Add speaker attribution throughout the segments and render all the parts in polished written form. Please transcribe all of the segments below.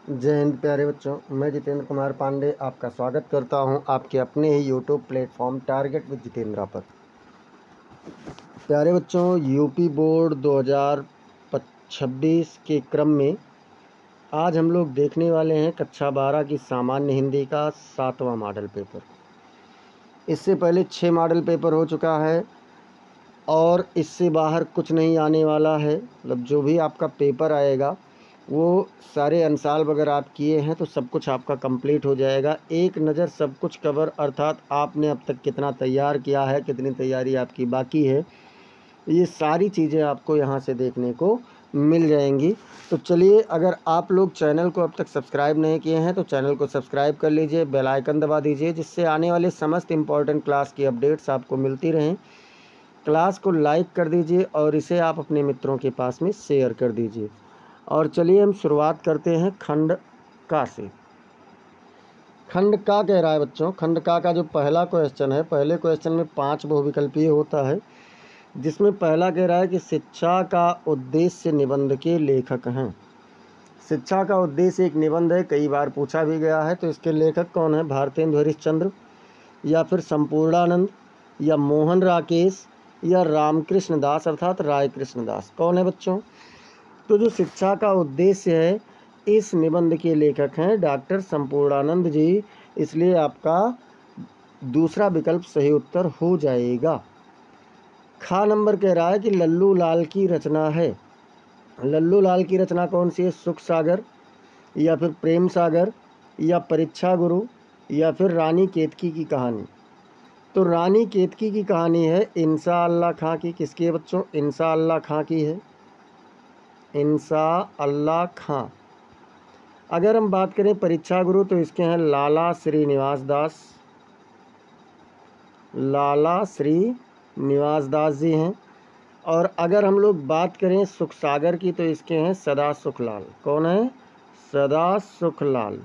Speaker 1: जय हिंद प्यारे बच्चों, मैं जितेंद्र कुमार पांडे आपका स्वागत करता हूं आपके अपने ही YouTube platform target with Jitendra पर। प्यारे बच्चों, यूपी बोर्ड 2026 के क्रम में आज हम लोग देखने वाले हैं कक्षा 12 की सामान्य हिंदी का 7वां मॉडल पेपर। इससे पहले 6 मॉडल पेपर हो चुका है और इससे बाहर कुछ नहीं आने वाला है। मतलब जो भी आपका पेपर आएगा वो सारे अंसाल वगैरह आप किए हैं तो सब कुछ आपका कंप्लीट हो जाएगा। एक नज़र सब कुछ कवर, अर्थात आपने अब तक कितना तैयार किया है, कितनी तैयारी आपकी बाकी है, ये सारी चीज़ें आपको यहाँ से देखने को मिल जाएंगी। तो चलिए, अगर आप लोग चैनल को अब तक सब्सक्राइब नहीं किए हैं तो चैनल को सब्सक्राइब कर लीजिए, बेल आइकन दबा दीजिए, जिससे आने वाले समस्त इम्पॉर्टेंट क्लास की अपडेट्स आपको मिलती रहें। क्लास को लाइक कर दीजिए और इसे आप अपने मित्रों के पास में शेयर कर दीजिए। और चलिए हम शुरुआत करते हैं खंड का से। खंड का कह रहा है बच्चों, खंड का जो पहला क्वेश्चन है, पहले क्वेश्चन में 5 बहुविकल्पीय होता है, जिसमें पहला कह रहा है कि शिक्षा का उद्देश्य निबंध के लेखक हैं। शिक्षा का उद्देश्य एक निबंध है, कई बार पूछा भी गया है। तो इसके लेखक कौन है? भारतेंदु हरिश्चंद्र, या फिर संपूर्णानंद, या मोहन राकेश, या रामकृष्ण दास अर्थात राय कृष्ण दास। कौन है बच्चों? तो जो शिक्षा का उद्देश्य है, इस निबंध के लेखक हैं डॉक्टर संपूर्णानंद जी, इसलिए आपका दूसरा विकल्प सही उत्तर हो जाएगा। खा नंबर कह रहा है कि लल्लू लाल की रचना है। लल्लू लाल की रचना कौन सी है? सुख सागर, या फिर प्रेम सागर, या परीक्षा गुरु, या फिर रानी केतकी की कहानी। तो रानी केतकी की कहानी है इंसा अल्लाह खां की। किसकी है बच्चों? इंसा अल्लाह खां की है, इंसा अल्लाह खां। अगर हम बात करें परीक्षा गुरु तो इसके हैं लाला श्रीनिवास दास, लाला श्रीनिवास दास जी हैं। और अगर हम लोग बात करें सुख सागर की तो इसके हैं सदा सुखलाल। कौन है? सदा सुखलाल।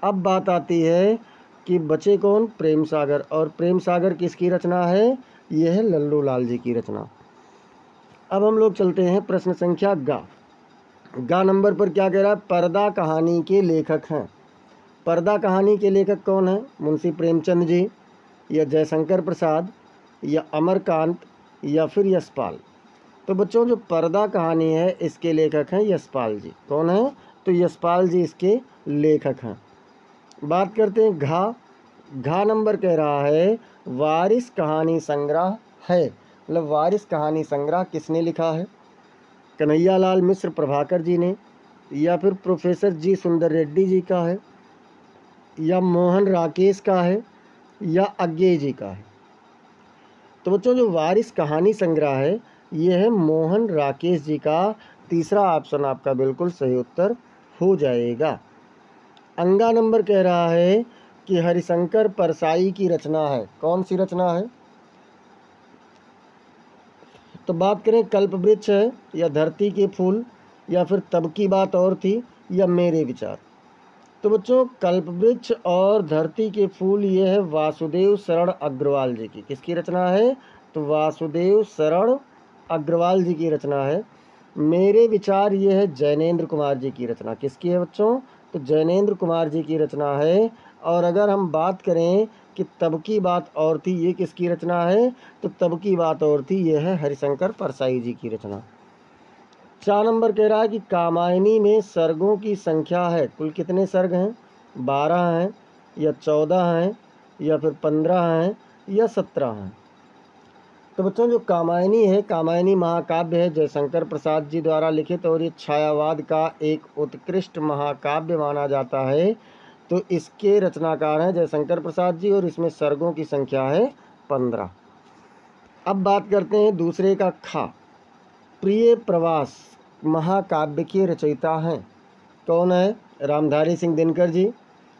Speaker 1: अब बात आती है कि बचे कौन? प्रेम सागर। और प्रेम सागर किसकी रचना है? यह है लल्लू लाल जी की रचना। अब हम लोग चलते हैं प्रश्न संख्या गा नंबर पर। क्या कह रहा है? पर्दा कहानी के लेखक हैं। पर्दा कहानी के लेखक कौन है? मुंशी प्रेमचंद जी, या जयशंकर प्रसाद, या अमरकांत, या फिर यशपाल। तो बच्चों जो पर्दा कहानी है इसके लेखक हैं यशपाल जी। कौन है? तो यशपाल जी इसके लेखक हैं। बात करते हैं घा नंबर कह रहा है वारिस कहानी संग्रह है। मतलब वारिस कहानी संग्रह किसने लिखा है? कन्हैयालाल मिश्र प्रभाकर जी ने, या फिर प्रोफेसर जी सुंदर रेड्डी जी का है, या मोहन राकेश का है, या अज्ञे जी का है। तो बच्चों जो वारिस कहानी संग्रह है ये है मोहन राकेश जी का। तीसरा ऑप्शन आपका बिल्कुल सही उत्तर हो जाएगा। अंगा नंबर कह रहा है कि हरिशंकर परसाई की रचना है। कौन सी रचना है? तो बात करें कल्प वृक्ष है, या धरती के फूल, या फिर तब की बात और थी, या मेरे विचार। तो बच्चों कल्प वृक्ष और धरती के फूल ये है वासुदेव शरण अग्रवाल जी की। किसकी रचना है? तो वासुदेव शरण अग्रवाल जी की रचना है। मेरे विचार ये है जैनेन्द्र कुमार जी की रचना। किसकी है बच्चों? तो जैनेन्द्र कुमार जी की रचना है। और अगर हम बात करें कि तब की बात और थी, ये किसकी रचना है? तो तब की बात और थी ये है हरिशंकर परसाई जी की रचना। 4 नंबर कह रहा है कि कामायनी में सर्गों की संख्या है। कुल कितने सर्ग हैं? 12 हैं, या 14 हैं, या फिर 15 हैं, या 17 हैं। तो बच्चों जो कामायनी है, कामायनी महाकाव्य है जयशंकर प्रसाद जी द्वारा लिखित, और ये छायावाद का एक उत्कृष्ट महाकाव्य माना जाता है। तो इसके रचनाकार हैं जयशंकर प्रसाद जी, और इसमें सर्गों की संख्या है 15। अब बात करते हैं दूसरे का खा। प्रिय प्रवास महाकाव्य के रचयिता हैं। कौन है? रामधारी सिंह दिनकर जी,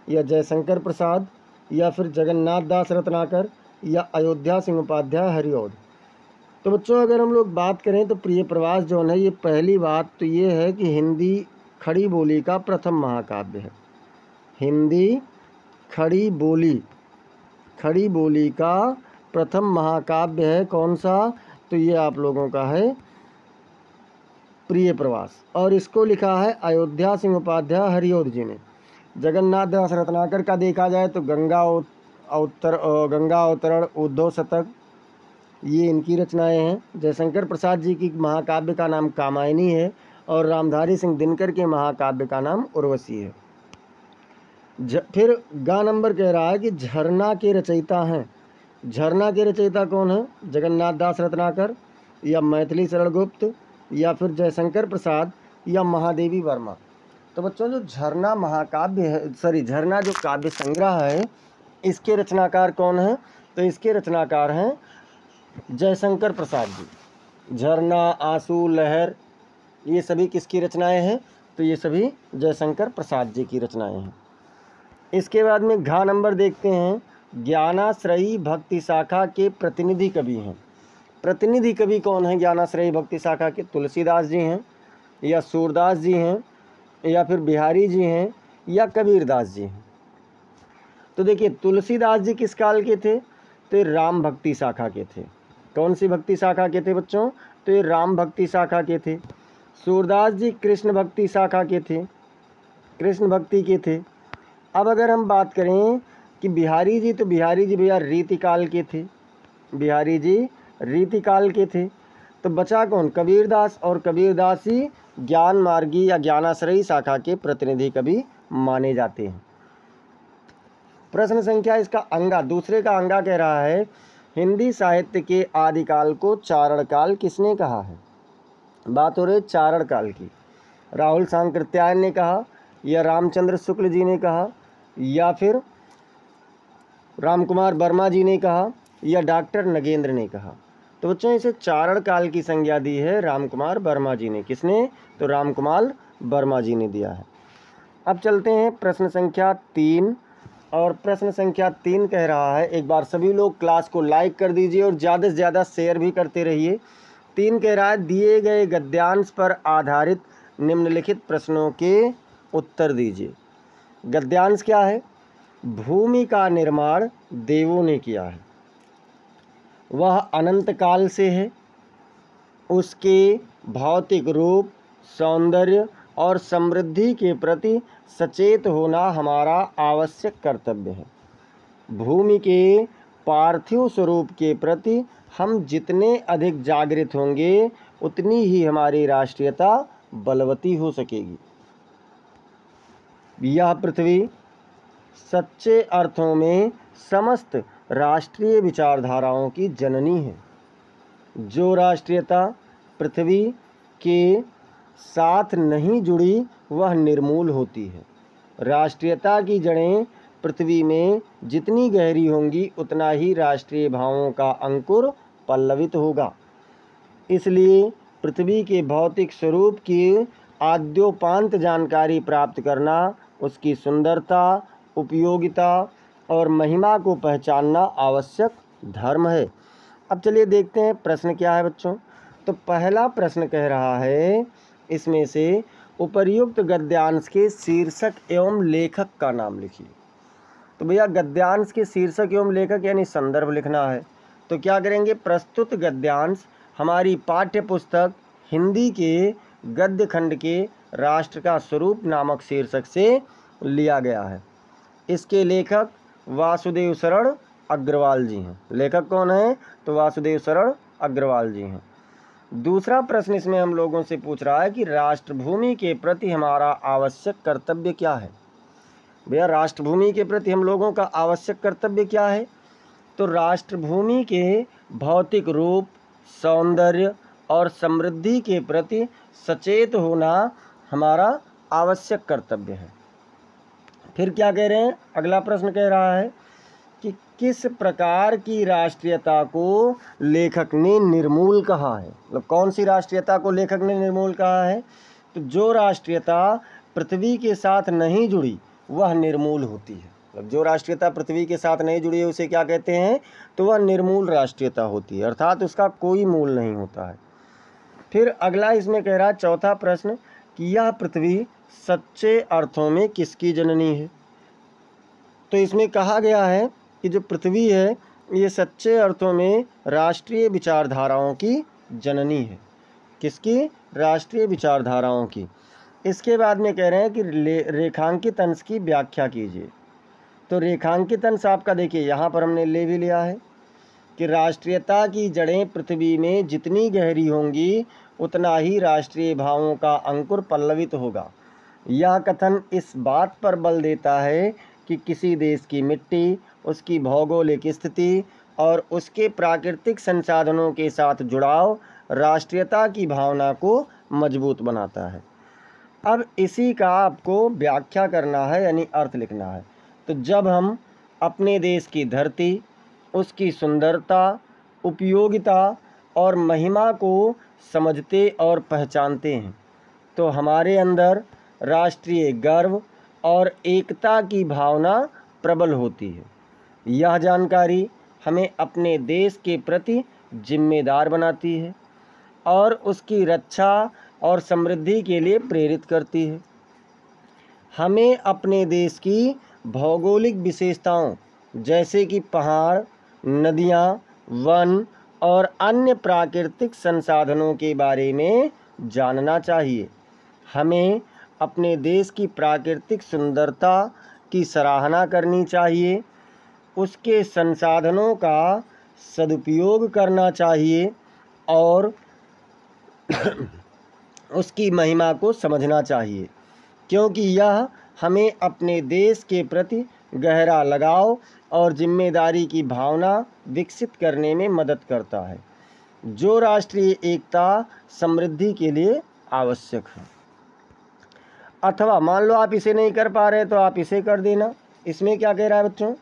Speaker 1: या जयशंकर प्रसाद, या फिर जगन्नाथ दास रत्नाकर, या अयोध्या सिंह उपाध्याय हरिऔध। तो बच्चों अगर हम लोग बात करें तो प्रिय प्रवास जो है, ये पहली बात तो ये है कि हिंदी खड़ी बोली का प्रथम महाकाव्य है। हिंदी खड़ी बोली का प्रथम महाकाव्य है। कौन सा? तो ये आप लोगों का है प्रिय प्रवास, और इसको लिखा है अयोध्या सिंह उपाध्याय हरिऔध जी ने। जगन्नाथ दास रत्नाकर का देखा जाए तो गंगा अवतरण, उद्धव शतक, ये इनकी रचनाएं हैं। जयशंकर प्रसाद जी की महाकाव्य का नाम कामायनी है और रामधारी सिंह दिनकर के महाकाव्य का नाम उर्वशी है। फिर गा नंबर कह रहा है कि झरना के रचयिता हैं। झरना के रचयिता कौन है? जगन्नाथ दास रत्नाकर या मैथिली शरण गुप्त या फिर जयशंकर प्रसाद या महादेवी वर्मा। तो बच्चों जो झरना महाकाव्य है, झरना जो काव्य संग्रह है, इसके रचनाकार कौन है? तो इसके रचनाकार हैं जयशंकर प्रसाद जी। झरना, आंसू, लहर, ये सभी किसकी रचनाएं हैं? तो ये सभी जयशंकर प्रसाद जी की रचनाएं हैं। इसके बाद में घा नंबर देखते हैं। ज्ञानाश्रयी भक्ति शाखा के प्रतिनिधि कवि हैं। प्रतिनिधि कवि कौन है ज्ञानाश्रयी भक्ति शाखा के? तुलसीदास जी हैं या सूरदास जी हैं या फिर बिहारी जी हैं या कबीरदास जी हैं। तो देखिए तुलसीदास जी किस काल के थे? तो ये राम भक्ति शाखा के थे। कौन सी भक्ति शाखा के थे बच्चों? तो ये राम भक्ति शाखा के थे। सूरदास जी कृष्ण भक्ति शाखा के थे, कृष्ण भक्ति के थे। अब अगर हम बात करें कि बिहारी जी, तो बिहारी जी भैया रीतिकाल के थे, बिहारी जी रीतिकाल के थे। तो बचा कौन? कबीरदास, और कबीरदास ही ज्ञान मार्गी या ज्ञानाश्रयी शाखा के प्रतिनिधि कवि माने जाते हैं। प्रश्न संख्या इसका अंगा, दूसरे का अंगा कह रहा है हिंदी साहित्य के आदिकाल को चारण काल किसने कहा है? बात हो रही चारण काल की। राहुल सांकृत्यायन ने कहा या रामचंद्र शुक्ल जी ने कहा या फिर रामकुमार वर्मा जी ने कहा या डॉक्टर नगेंद्र ने कहा। तो बच्चों इसे चारण काल की संज्ञा दी है रामकुमार वर्मा जी ने। किसने? तो रामकुमार वर्मा जी ने दिया है। अब चलते हैं प्रश्न संख्या 3, और प्रश्न संख्या 3 कह रहा है, एक बार सभी लोग क्लास को लाइक कर दीजिए और ज़्यादा से ज़्यादा शेयर भी करते रहिए। 3 कह रहा है दिए गए गद्यांश पर आधारित निम्नलिखित प्रश्नों के उत्तर दीजिए। गद्यांश क्या है? भूमि का निर्माण देवों ने किया है, वह अनंत काल से है, उसके भौतिक रूप, सौंदर्य और समृद्धि के प्रति सचेत होना हमारा आवश्यक कर्तव्य है। भूमि के पार्थिव स्वरूप के प्रति हम जितने अधिक जागृत होंगे उतनी ही हमारी राष्ट्रीयता बलवती हो सकेगी। यह पृथ्वी सच्चे अर्थों में समस्त राष्ट्रीय विचारधाराओं की जननी है। जो राष्ट्रीयता पृथ्वी के साथ नहीं जुड़ी वह निर्मूल होती है। राष्ट्रीयता की जड़ें पृथ्वी में जितनी गहरी होंगी उतना ही राष्ट्रीय भावों का अंकुर पल्लवित होगा। इसलिए पृथ्वी के भौतिक स्वरूप की आद्योपांत जानकारी प्राप्त करना, उसकी सुंदरता, उपयोगिता और महिमा को पहचानना आवश्यक धर्म है। अब चलिए देखते हैं प्रश्न क्या है बच्चों। तो पहला प्रश्न कह रहा है इसमें से उपर्युक्त गद्यांश के शीर्षक एवं लेखक का नाम लिखिए। तो भैया गद्यांश के शीर्षक एवं लेखक यानी संदर्भ लिखना है। तो क्या करेंगे? प्रस्तुत गद्यांश हमारी पाठ्य पुस्तक हिंदी के गद्य खंड के राष्ट्र का स्वरूप नामक शीर्षक से लिया गया है। इसके लेखक वासुदेव शरण अग्रवाल जी हैं। लेखक कौन है? तो वासुदेव शरण अग्रवाल जी हैं। दूसरा प्रश्न इसमें हम लोगों से पूछ रहा है कि राष्ट्रभूमि के प्रति हमारा आवश्यक कर्तव्य क्या है। भैया राष्ट्रभूमि के प्रति हम लोगों का आवश्यक कर्तव्य क्या है? तो राष्ट्रभूमि के भौतिक रूप, सौंदर्य और समृद्धि के प्रति सचेत होना हमारा आवश्यक कर्तव्य है। फिर क्या कह रहे हैं? अगला प्रश्न कह रहा है कि किस प्रकार की राष्ट्रीयता को लेखक ने निर्मूल कहा है। मतलब कौन सी राष्ट्रीयता को लेखक ने निर्मूल कहा है? तो जो राष्ट्रीयता पृथ्वी के साथ नहीं जुड़ी वह निर्मूल होती है। मतलब जो राष्ट्रीयता पृथ्वी के साथ नहीं जुड़ी है उसे क्या कहते हैं? तो वह निर्मूल राष्ट्रीयता होती है, अर्थात उसका कोई मूल नहीं होता है। फिर अगला इसमें कह रहा है चौथा प्रश्न कि यह पृथ्वी सच्चे अर्थों में किसकी जननी है। तो इसमें कहा गया है कि जो पृथ्वी है ये सच्चे अर्थों में राष्ट्रीय विचारधाराओं की जननी है। किसकी? राष्ट्रीय विचारधाराओं की। इसके बाद में कह रहे हैं कि रेखांकित अंश की व्याख्या कीजिए। तो रेखांकित अंश आपका देखिए यहाँ पर हमने ले भी लिया है कि राष्ट्रीयता की जड़ें पृथ्वी में जितनी गहरी होंगी उतना ही राष्ट्रीय भावों का अंकुर पल्लवित होगा। यह कथन इस बात पर बल देता है कि किसी देश की मिट्टी, उसकी भौगोलिक स्थिति और उसके प्राकृतिक संसाधनों के साथ जुड़ाव राष्ट्रीयता की भावना को मजबूत बनाता है। अब इसी का आपको व्याख्या करना है, यानी अर्थ लिखना है। तो जब हम अपने देश की धरती, उसकी सुंदरता, उपयोगिता और महिमा को समझते और पहचानते हैं तो हमारे अंदर राष्ट्रीय गर्व और एकता की भावना प्रबल होती है। यह जानकारी हमें अपने देश के प्रति जिम्मेदार बनाती है और उसकी रक्षा और समृद्धि के लिए प्रेरित करती है। हमें अपने देश की भौगोलिक विशेषताओं जैसे कि पहाड़, नदियाँ, वन और अन्य प्राकृतिक संसाधनों के बारे में जानना चाहिए। हमें अपने देश की प्राकृतिक सुंदरता की सराहना करनी चाहिए, उसके संसाधनों का सदुपयोग करना चाहिए और उसकी महिमा को समझना चाहिए, क्योंकि यह हमें अपने देश के प्रति गहरा लगाव और जिम्मेदारी की भावना विकसित करने में मदद करता है, जो राष्ट्रीय एकता समृद्धि के लिए आवश्यक है। अथवा मान लो आप इसे नहीं कर पा रहे तो आप इसे कर देना। इसमें क्या कह रहा है बच्चों?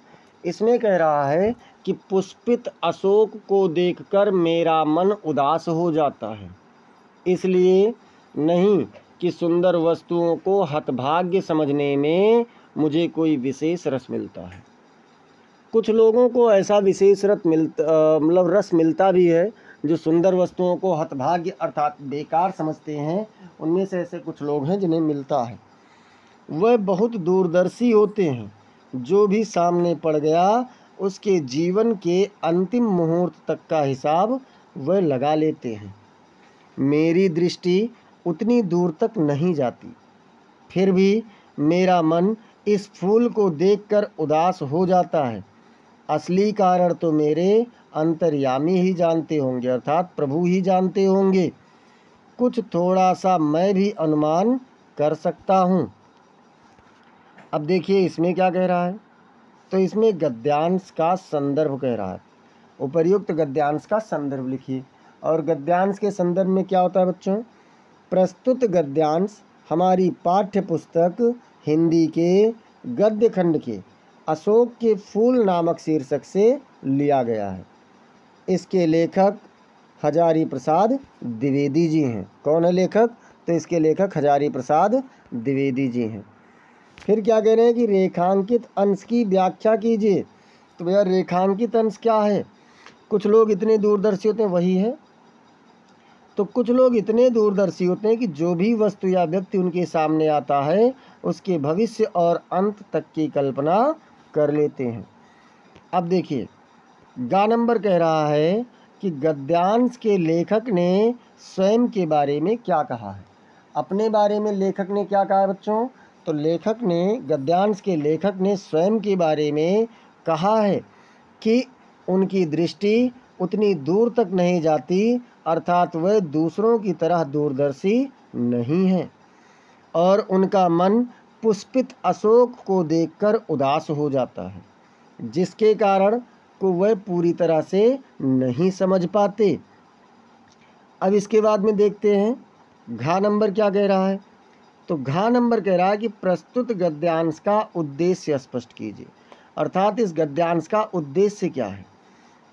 Speaker 1: इसमें कह रहा है कि पुष्पित अशोक को देखकर मेरा मन उदास हो जाता है, इसलिए नहीं कि सुंदर वस्तुओं को हतभाग्य समझने में मुझे कोई विशेष रस मिलता है। कुछ लोगों को ऐसा विशेष रस मिलता भी है जो सुंदर वस्तुओं को हतभाग्य अर्थात बेकार समझते हैं। उनमें से ऐसे कुछ लोग हैं जिन्हें मिलता है। वह बहुत दूरदर्शी होते हैं, जो भी सामने पड़ गया उसके जीवन के अंतिम मुहूर्त तक का हिसाब वह लगा लेते हैं। मेरी दृष्टि उतनी दूर तक नहीं जाती, फिर भी मेरा मन इस फूल को देखकर उदास हो जाता है। असली कारण तो मेरे अंतर्यामी ही जानते होंगे, अर्थात प्रभु ही जानते होंगे। कुछ थोड़ा सा मैं भी अनुमान कर सकता हूँ। अब देखिए इसमें क्या कह रहा है? तो इसमें गद्यांश का संदर्भ कह रहा है। उपर्युक्त गद्यांश का संदर्भ लिखिए। और गद्यांश के संदर्भ में क्या होता है बच्चों? प्रस्तुत गद्यांश हमारी पाठ्य पुस्तक हिंदी के गद्य खंड के अशोक के फूल नामक शीर्षक से लिया गया है। इसके लेखक हजारी प्रसाद द्विवेदी जी हैं। कौन है लेखक? तो इसके लेखक हजारी प्रसाद द्विवेदी जी हैं। फिर क्या कह रहे हैं कि रेखांकित अंश की व्याख्या कीजिए। तो भैया रेखांकित अंश क्या है? कुछ लोग इतने दूरदर्शी होते हैं, वही है। तो कुछ लोग इतने दूरदर्शी होते हैं कि जो भी वस्तु या व्यक्ति उनके सामने आता है उसके भविष्य और अंत तक की कल्पना कर लेते हैं। अब देखिए गा नंबर कह रहा है कि गद्यांश के लेखक ने स्वयं के बारे में क्या कहा है। अपने बारे में लेखक ने क्या कहा है बच्चों? तो लेखक ने, गद्यांश के लेखक ने स्वयं के बारे में कहा है कि उनकी दृष्टि उतनी दूर तक नहीं जाती, अर्थात वह दूसरों की तरह दूरदर्शी नहीं है और उनका मन पुष्पित अशोक को देखकर उदास हो जाता है, जिसके कारण को वह पूरी तरह से नहीं समझ पाते। अब इसके बाद में देखते हैं घा नंबर क्या कह रहा है। तो घा नंबर कह रहा है कि प्रस्तुत गद्यांश का उद्देश्य स्पष्ट कीजिए, अर्थात इस गद्यांश का उद्देश्य क्या है।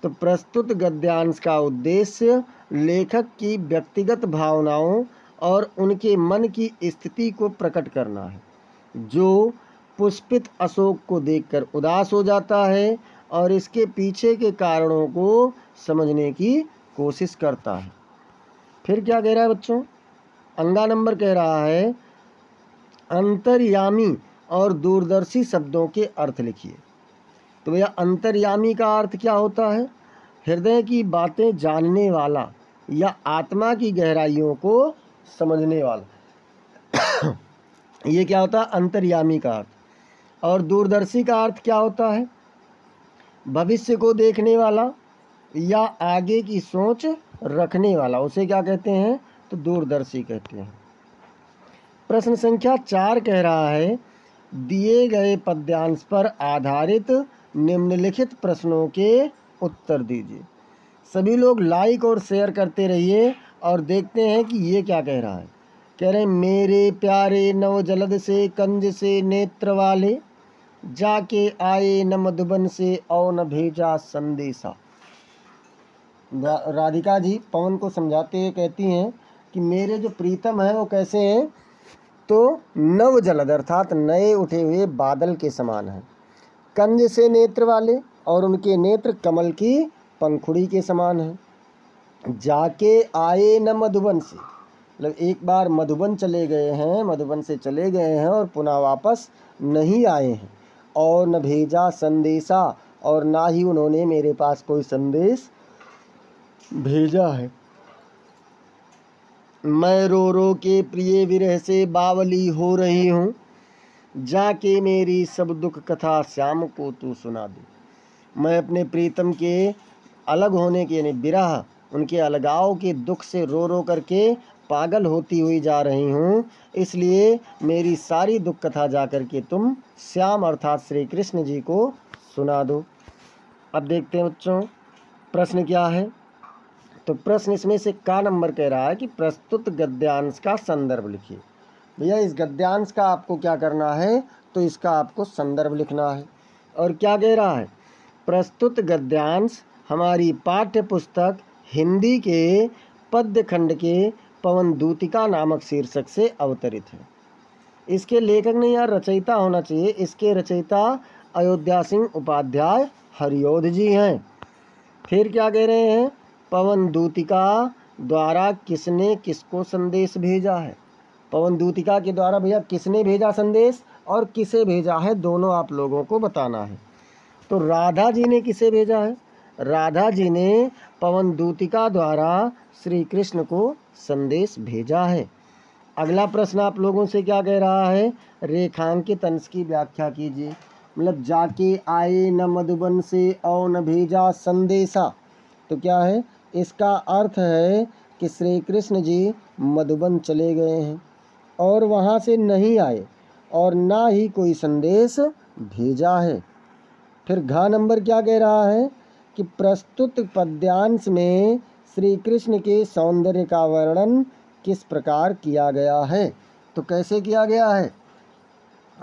Speaker 1: तो प्रस्तुत गद्यांश का उद्देश्य लेखक की व्यक्तिगत भावनाओं और उनके मन की स्थिति को प्रकट करना है, जो पुष्पित अशोक को देखकर उदास हो जाता है और इसके पीछे के कारणों को समझने की कोशिश करता है। फिर क्या कह रहा है बच्चों? अंगा नंबर कह रहा है अंतर्यामी और दूरदर्शी शब्दों के अर्थ लिखिए। तो भैया अंतर्यामी का अर्थ क्या होता है? हृदय की बातें जानने वाला या आत्मा की गहराइयों को समझने वाला। ये क्या होता है? अंतर्यामी का अर्थ। और दूरदर्शी का अर्थ क्या होता है? भविष्य को देखने वाला या आगे की सोच रखने वाला, उसे क्या कहते हैं? तो दूरदर्शी कहते हैं। प्रश्न संख्या 4 कह रहा है, दिए गए पद्यांश पर आधारित निम्नलिखित प्रश्नों के उत्तर दीजिए। सभी लोग लाइक और शेयर करते रहिए और देखते हैं कि ये क्या कह रहा है। कह रहे हैं, मेरे प्यारे नव जलद से कंज से नेत्र वाले, जाके आए न मधुबन से और न भेजा संदेशा। राधिका जी पवन को समझाते हुए कहती हैं कि मेरे जो प्रीतम हैं वो कैसे हैं? तो नव जलद अर्थात नए उठे हुए बादल के समान हैं। कंज से नेत्र वाले, और उनके नेत्र कमल की पंखुड़ी के समान हैं। जाके आए न मधुबन से, मतलब एक बार मधुबन चले गए हैं, मधुबन से चले गए हैं और पुनः वापस नहीं आए हैं। और न भेजा संदेशा, और ना ही उन्होंने मेरे पास कोई संदेश भेजा है। मैं रो रो के प्रिय विरह से बावली हो रही हूँ, जाके मेरी सब दुख कथा श्याम को तू सुना दे। मैं अपने प्रीतम के अलग होने के, यानी विरह, उनके अलगाव के दुख से रो रो करके पागल होती हुई जा रही हूँ, इसलिए मेरी सारी दुख कथा जा कर के तुम श्याम अर्थात श्री कृष्ण जी को सुना दो। अब देखते हैं बच्चों प्रश्न क्या है। तो प्रश्न इसमें से का नंबर कह रहा है कि प्रस्तुत गद्यांश का संदर्भ लिखिए। भैया इस गद्यांश का आपको क्या करना है? तो इसका आपको संदर्भ लिखना है। और क्या कह रहा है? प्रस्तुत गद्यांश हमारी पाठ्य पुस्तक हिंदी के पद्य खंड के पवन दूतिका नामक शीर्षक से अवतरित है। इसके लेखक ने यहाँ रचयिता होना चाहिए। इसके रचयिता अयोध्या सिंह उपाध्याय हरियोध जी हैं। फिर क्या कह रहे हैं? पवन दूतिका द्वारा किसने किसको संदेश भेजा है? पवन दूतिका के द्वारा भैया किसने भेजा संदेश और किसे भेजा है, दोनों आप लोगों को बताना है। तो राधा जी ने किसे भेजा है? राधा जी ने पवन दूतिका द्वारा श्री कृष्ण को संदेश भेजा है। अगला प्रश्न आप लोगों से क्या कह रहा है? रेखांकित अंश की व्याख्या कीजिए। मतलब जाके आए न मधुबन से और न भेजा संदेशा, तो क्या है? इसका अर्थ है कि श्री कृष्ण जी मधुबन चले गए हैं और वहाँ से नहीं आए और ना ही कोई संदेश भेजा है। फिर घ नंबर क्या कह रहा है कि प्रस्तुत पद्यांश में श्री कृष्ण के सौंदर्य का वर्णन किस प्रकार किया गया है? तो कैसे किया गया है?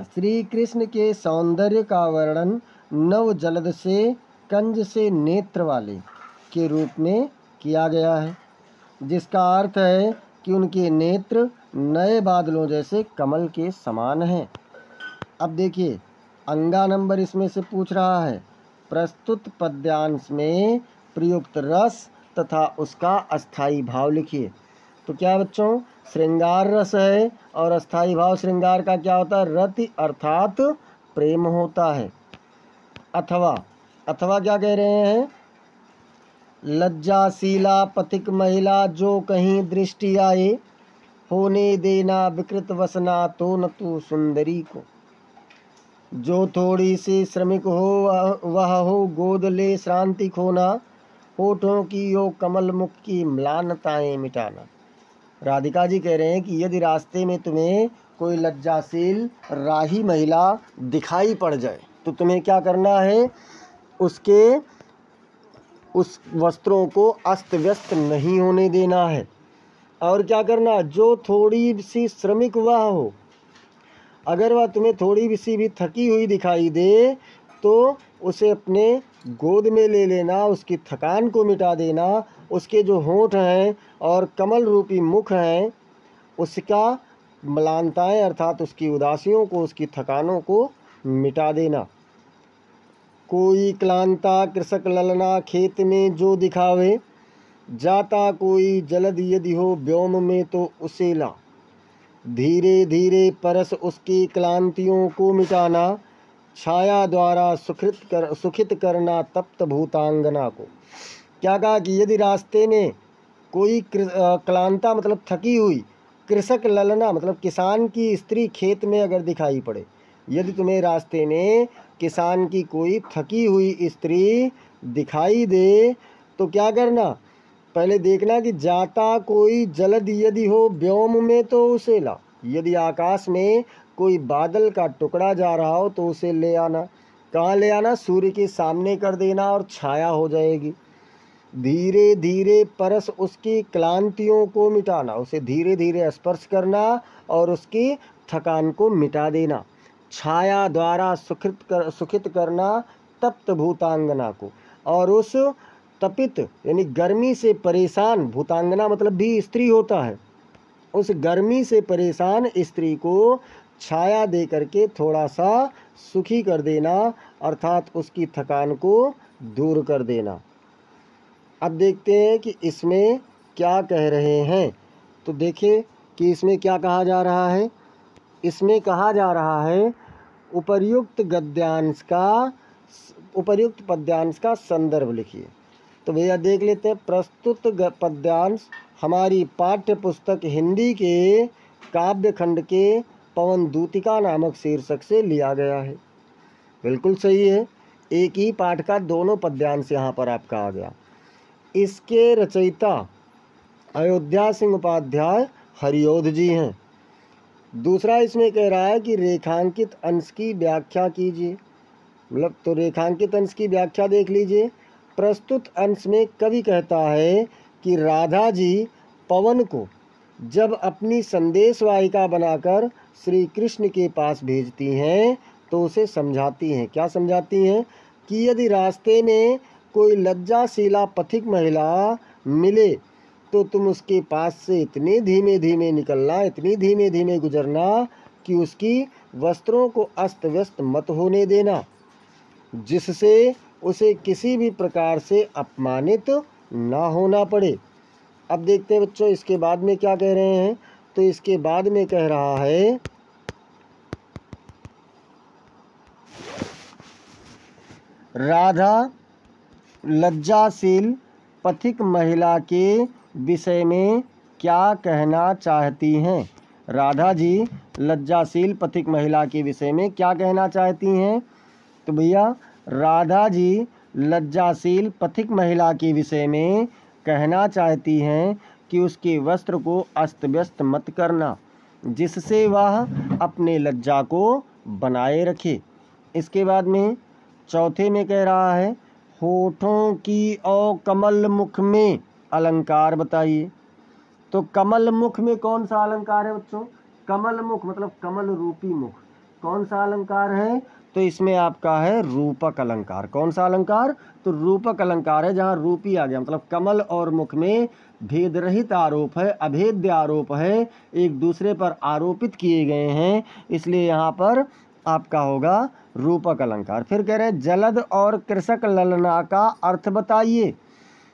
Speaker 1: श्री कृष्ण के सौंदर्य का वर्णन नव जलद से कंज से नेत्र वाले के रूप में किया गया है, जिसका अर्थ है कि उनके नेत्र नए बादलों जैसे कमल के समान हैं। अब देखिए अंगा नंबर इसमें से पूछ रहा है, प्रस्तुत पद्यांश में प्रयुक्त रस तथा उसका अस्थाई भाव लिखिए। तो क्या बच्चों? श्रृंगार रस है और अस्थाई भाव श्रृंगार का क्या होता है? रति अर्थात प्रेम होता है। अथवा क्या कह रहे हैं? लज्जाशीला पथिक महिला जो कहीं दृष्टि आए, होने देना विकृत वसना तो न तू सुंदरी को। जो थोड़ी सी श्रमिक हो वह हो गोद ले श्रांति खोना, होठों की यो कमल मुख की म्लानताएं मिटाना। राधिका जी कह रहे हैं कि यदि रास्ते में तुम्हें कोई लज्जाशील राही महिला दिखाई पड़ जाए तो तुम्हें क्या करना है? उस वस्त्रों को अस्त व्यस्त नहीं होने देना है। और क्या करना? जो थोड़ी सी श्रमिक वह हो, अगर वह तुम्हें थोड़ी सी भी थकी हुई दिखाई दे तो उसे अपने गोद में ले लेना, उसकी थकान को मिटा देना। उसके जो होंठ हैं और कमल रूपी मुख हैं उसका म्लानताएं अर्थात उसकी उदासियों को, उसकी थकानों को मिटा देना। कोई क्लांता कृषक ललना खेत में जो दिखावे, जाता कोई जलद यदि हो व्योम में तो उसे ला। धीरे धीरे परस उसकी क्लांतियों को मिटाना, छाया द्वारा सुखित करना तप्त भूतांगना को। क्या कहा कि यदि रास्ते में कोई क्लांता मतलब थकी हुई, कृषक ललना मतलब किसान की स्त्री खेत में अगर दिखाई पड़े, यदि तुम्हें रास्ते में किसान की कोई थकी हुई स्त्री दिखाई दे तो क्या करना, पहले देखना कि जाता कोई जलद यदि हो व्योम में तो उसे ला, यदि आकाश में कोई बादल का टुकड़ा जा रहा हो तो उसे ले आना। कहाँ ले आना, सूर्य के सामने कर देना और छाया हो जाएगी। धीरे धीरे परस उसकी क्लांतियों को मिटाना, उसे धीरे धीरे स्पर्श करना और उसकी थकान को मिटा देना। छाया द्वारा सुखित करना तप्त भूतांगना को, और उस तपित यानी गर्मी से परेशान, भूतांगना मतलब भी स्त्री होता है, उस गर्मी से परेशान स्त्री को छाया दे करके थोड़ा सा सुखी कर देना, अर्थात उसकी थकान को दूर कर देना। अब देखते हैं कि इसमें क्या कह रहे हैं। तो देखिए कि इसमें क्या कहा जा रहा है। इसमें कहा जा रहा है उपर्युक्त पद्यांश का संदर्भ लिखिए। तो भैया देख लेते हैं। प्रस्तुत पद्यांश हमारी पाठ्य पुस्तक हिंदी के काव्य खंड के पवन दूतिका नामक शीर्षक से लिया गया है। बिल्कुल सही है, एक ही पाठ का दोनों पद्यांश यहाँ पर आपका आ गया। इसके रचयिता अयोध्या सिंह उपाध्याय हरिओध जी हैं। दूसरा इसमें कह रहा है कि रेखांकित अंश की व्याख्या कीजिए, मतलब तो रेखांकित अंश की व्याख्या देख लीजिए। प्रस्तुत अंश में कवि कहता है कि राधा जी पवन को जब अपनी संदेशवाहिका बनाकर श्री कृष्ण के पास भेजती हैं तो उसे समझाती हैं। क्या समझाती हैं कि यदि रास्ते में कोई लज्जाशीला पथिक महिला मिले तो तुम उसके पास से इतने धीमे धीमे निकलना, इतनी धीमे धीमे गुजरना कि उसकी वस्त्रों को अस्त व्यस्त मत होने देना, जिससे उसे किसी भी प्रकार से अपमानित ना होना पड़े। अब देखते हैं बच्चों इसके बाद में क्या कह रहे हैं। तो इसके बाद में कह रहा है राधा लज्जाशील पथिक महिला के विषय में क्या कहना चाहती हैं। राधा जी लज्जाशील पथिक महिला के विषय में क्या कहना चाहती हैं। तो भैया राधा जी लज्जाशील पथिक महिला के विषय में कहना चाहती हैं कि उसके वस्त्र को अस्त व्यस्त मत करना, जिससे वह अपने लज्जा को बनाए रखे। इसके बाद में चौथे में कह रहा है होठों की और कमल मुख में अलंकार बताइए। तो कमल मुख में कौन सा अलंकार है बच्चों, कमल मुख मतलब कमल रूपी मुख, कौन सा अलंकार है। तो इसमें आपका है रूपक अलंकार। कौन सा अलंकार, तो रूपक अलंकार है, जहाँ रूपी आ गया, मतलब कमल और मुख में भेद रहित आरोप है, अभेद्य आरोप है, एक दूसरे पर आरोपित किए गए हैं, इसलिए यहाँ पर आपका होगा रूपक अलंकार। फिर कह रहे हैं जलद और कृषक ललना का अर्थ बताइए।